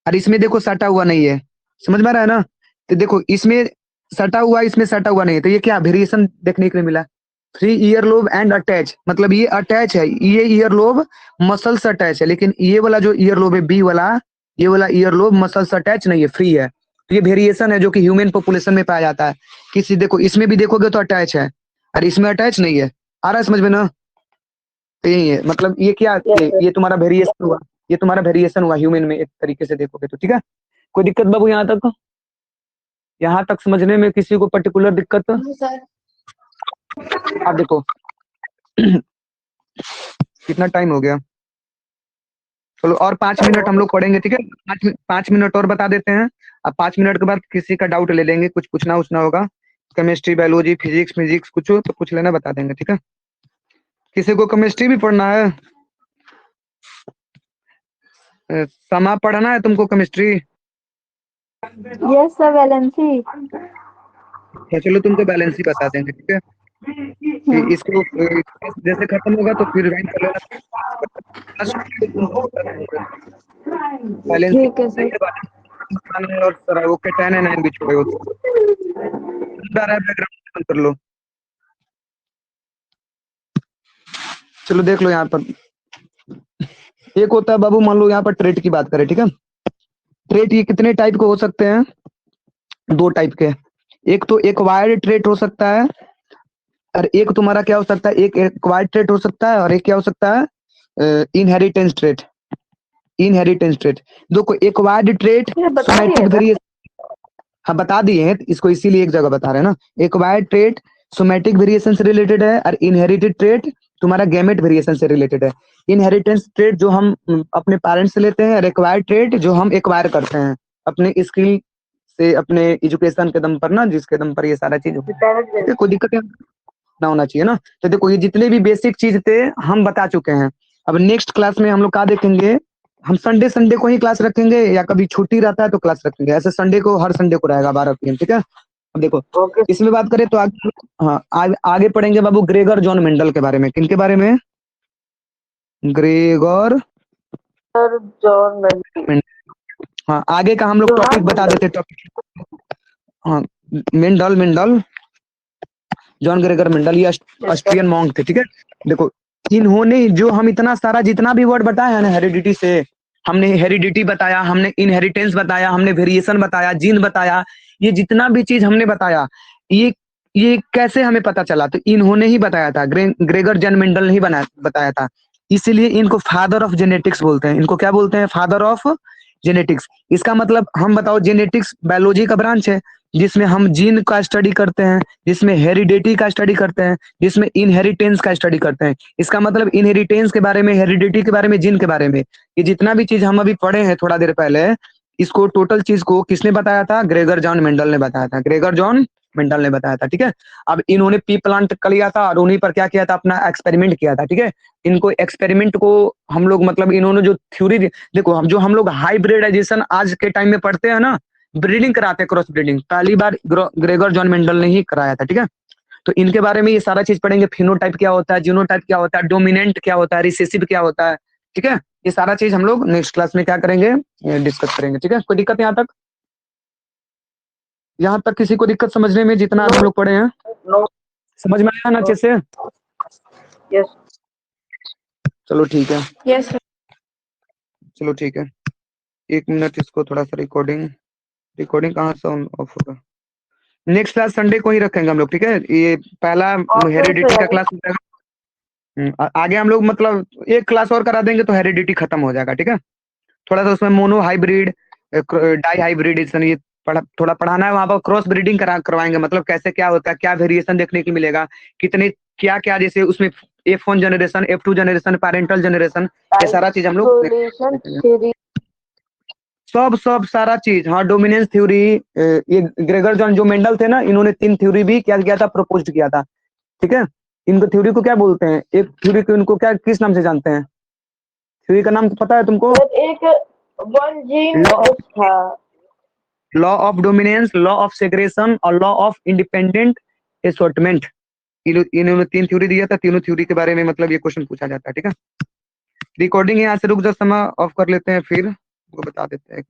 और इसमें देखो सटा हुआ नहीं है। समझ में आ रहा है ना? तो देखो इसमें सटा हुआ है, इसमें सटा हुआ नहीं है, तो ये क्या वेरिएशन देखने के लिए मिला। 3 ईयर लोब एंड अटैच, मतलब ये अटैच है, ये ईयर लोब मसल से अटैच है। लेकिन ये वाला जो ईयर लोब है बी वाला, ये वाला ईयर लोब मसल से अटैच नहीं है, फ्री है। तो ये वेरिएशन है जो कि ह्यूमन पॉपुलेशन में पाया जाता है। किसी देखो इसमें भी देखोगे तो अटैच है, और इसमें अटैच नहीं है। आ रहा है समझ में ना? तो यही है, मतलब ये क्या, ये तुम्हारा वेरिएशन हुआ, ये तुम्हारा वेरिएशन हुआ ह्यूमन में, एक तरीके से देखोगे तो। ठीक है, कोई दिक्कत बाबू यहाँ तक? यहाँ तक समझने में किसी को पर्टिकुलर दिक्कत? सर आप देखो कितना टाइम हो गया। चलो और 5 मिनट हम लोग पढ़ेंगे, ठीक है। 5 मिनट और बता देते हैं। अब 5 मिनट के बाद किसी का डाउट ले लेंगे, कुछ पूछना उछना होगा, केमिस्ट्री बायोलॉजी फिजिक्स फिजिक्स कुछ हो तो पूछ लेना, बता देंगे, ठीक है। किसी को केमिस्ट्री भी पढ़ना है? समा पढ़ना है तुमको केमिस्ट्री? Yes sir, valency. तो चलो तुमको बैलेंस ही बता देंगे, ठीक है। कि इसको जैसे खत्म होगा तो फिर रिवाइंड कर लेना। बैलेंस ठीक है सर। और सर वो कैटायन एनायन भी छोड़े हो। बैकग्राउंड बंद कर लो। चलो देख लो यहाँ पर, एक होता है बाबू, मान लो यहाँ पर ट्रेट की बात करें, ठीक है। ट्रेट ये कितने टाइप के हो सकते हैं? 2 टाइप के। एक तो एक्वायर्ड ट्रेट हो सकता है, और एक तुम्हारा क्या हो सकता है, एक एक्वायर्ड ट्रेट हो सकता है, और एक क्या हो सकता है, इनहेरिटेंस ट्रेट। इनहेरिटेंस ट्रेट देखो, एक्वायर्ड ट्रेट सोमैटिक वेरिएशन, हाँ बता दिए हैं इसको, इसीलिए एक जगह बता रहे हैं ना। एक्वायर्ड ट्रेट सोमैटिक वेरिएशन से रिलेटेड है, और इनहेरिटेड ट्रेट तुम्हारा गैमेट वेरिएशन से रिलेटेड है। इनहेरिटेंस ट्रेट जो हम अपने पेरेंट्स से लेते हैं, और एक्वायर्ड ट्रेट जो हम एक्वायर करते हैं अपने स्किल से, अपने एजुकेशन के दम पर ना, जिसके दम पर ये सारा चीज होता है। कोई दिक्कत ना होना चाहिए ना। तो देखो ये जितने भी बेसिक चीज थे हम बता चुके हैं। अब नेक्स्ट क्लास में हम लोग क्या देखेंगे, हम संडे संडे को ही क्लास रखेंगे, या कभी छुट्टी रहता है तो क्लास रखेंगे। ऐसे संडे को, हर संडे को रहेगा 12 PM, ठीक है। अब देखो इसमें बात करें तो आगे, हाँ आगे पढ़ेंगे बाबू ग्रेगर जॉन मेंडल के बारे में। किनके बारे में? Gregor John Mendel. हाँ आगे का हम लोग टॉपिक बता देते। टॉपिक हाँ, Mendel, Mendel John Gregor Mendel, ये ऑस्ट्रियन मॉन्क थे, ठीक है। देखो इन्होंने जो हम इतना सारा जितना भी वर्ड बताया है ना, हेरिडिटी से, हमने हेरिडिटी बताया, हमने इनहेरिटेंस बताया, हमने वेरिएशन बताया, जीन बताया, ये जितना भी चीज हमने बताया, ये कैसे हमें पता चला? तो इन्होंने ही बताया था, ग्रेगर जॉन मेंडल ने ही बताया था। इसीलिए इनको फादर ऑफ जेनेटिक्स बोलते हैं। इनको क्या बोलते हैं? Father of genetics. इसका मतलब हम बताओ, जेनेटिक्स बायोलॉजी का ब्रांच है जिसमें हम जीन का स्टडी करते हैं, जिसमें हेरिडिटी का स्टडी करते हैं, जिसमें इनहेरिटेंस का स्टडी करते हैं। इसका मतलब इनहेरिटेंस के बारे में, हेरिडिटी के बारे में, जीन के बारे में, ये जितना भी चीज हम अभी पढ़े हैं थोड़ा देर पहले, इसको टोटल चीज को किसने बताया था? ग्रेगर जॉन मेंडल ने बताया था। ग्रेगर जॉन मेंडल ने बताया था, ठीक है। अब इन्होंने पी प्लांट कर लिया था और उन्हीं पर क्या किया था, अपना एक्सपेरिमेंट किया था, ठीक है। इनको एक्सपेरिमेंट को हम लोग मतलब इन्होंने जो थ्योरी देखो, हम लोग हाइब्रिडाइजेशन आज के टाइम में पढ़ते हैं ना, ब्रीडिंग कराते हैं, क्रॉस ब्रीडिंग पहली बार ग्रेगर जॉन मेंडल ने ही कराया था, ठीक है। तो इनके बारे में ये सारा चीज पढ़ेंगे, फिनोटाइप क्या होता है, जीनोटाइप क्या होता है, डोमिनेंट क्या होता है, रिसेसिव क्या होता है, ठीक है। ये सारा चीज हम लोग नेक्स्ट क्लास में क्या करेंगे, डिस्कस करेंगे, ठीक है। कोई दिक्कत यहाँ तक किसी को दिक्कत समझने में, जितना हम लोग पढ़े हैं नो। समझ में आया ना अच्छे से? यस। चलो ठीक है, यस सर। चलो ठीक है, 1 मिनट इसको थोड़ा सा रिकॉर्डिंग कहाँ से ऑफ होगा। नेक्स्ट क्लास संडे को ही रखेंगे हम लोग, ठीक है। ये पहला हेरिडिटी का क्लास हो जाएगा। आगे हम लोग मतलब एक क्लास और करा देंगे तो हेरिडिटी खत्म हो जाएगा, ठीक है। थोड़ा सा उसमें मोनो हाइब्रिड, डाई हाइब्रिडेशन ये थोड़ा पढ़ाना है। वहां पर क्रॉस ब्रीडिंग करवाएंगे, मतलब कैसे क्या होता है, क्या वेरिएशन देखने को मिलेगा, कितने क्या क्या, जैसे उसमें F1 generation, F2 generation, parental generation, ये सारा चीज हम लोग सब सारा चीज। हाँ, डोमिनेंस थ्योरी, ये ग्रेगर जॉन जो मेंडल थे ना, इन्होंने 3 थ्योरी भी क्या किया था, प्रपोज किया था, ठीक है। इनको थ्योरी को क्या बोलते हैं, एक थ्योरी को इनको क्या किस नाम से जानते हैं, थ्योरी का नाम तो पता है तुमको? एक वन जीन था, law of dominance, law of segregation और लॉ ऑफ इंडिपेंडेंट एसॉर्टमेंट। इन्होंने 3 थ्योरी दिया था, तीनों थ्योरी के बारे में मतलब ये क्वेश्चन पूछा जाता है, ठीक है। रिकॉर्डिंग यहाँ से रुक जा, समय ऑफ कर लेते हैं, फिर वो बता देते हैं।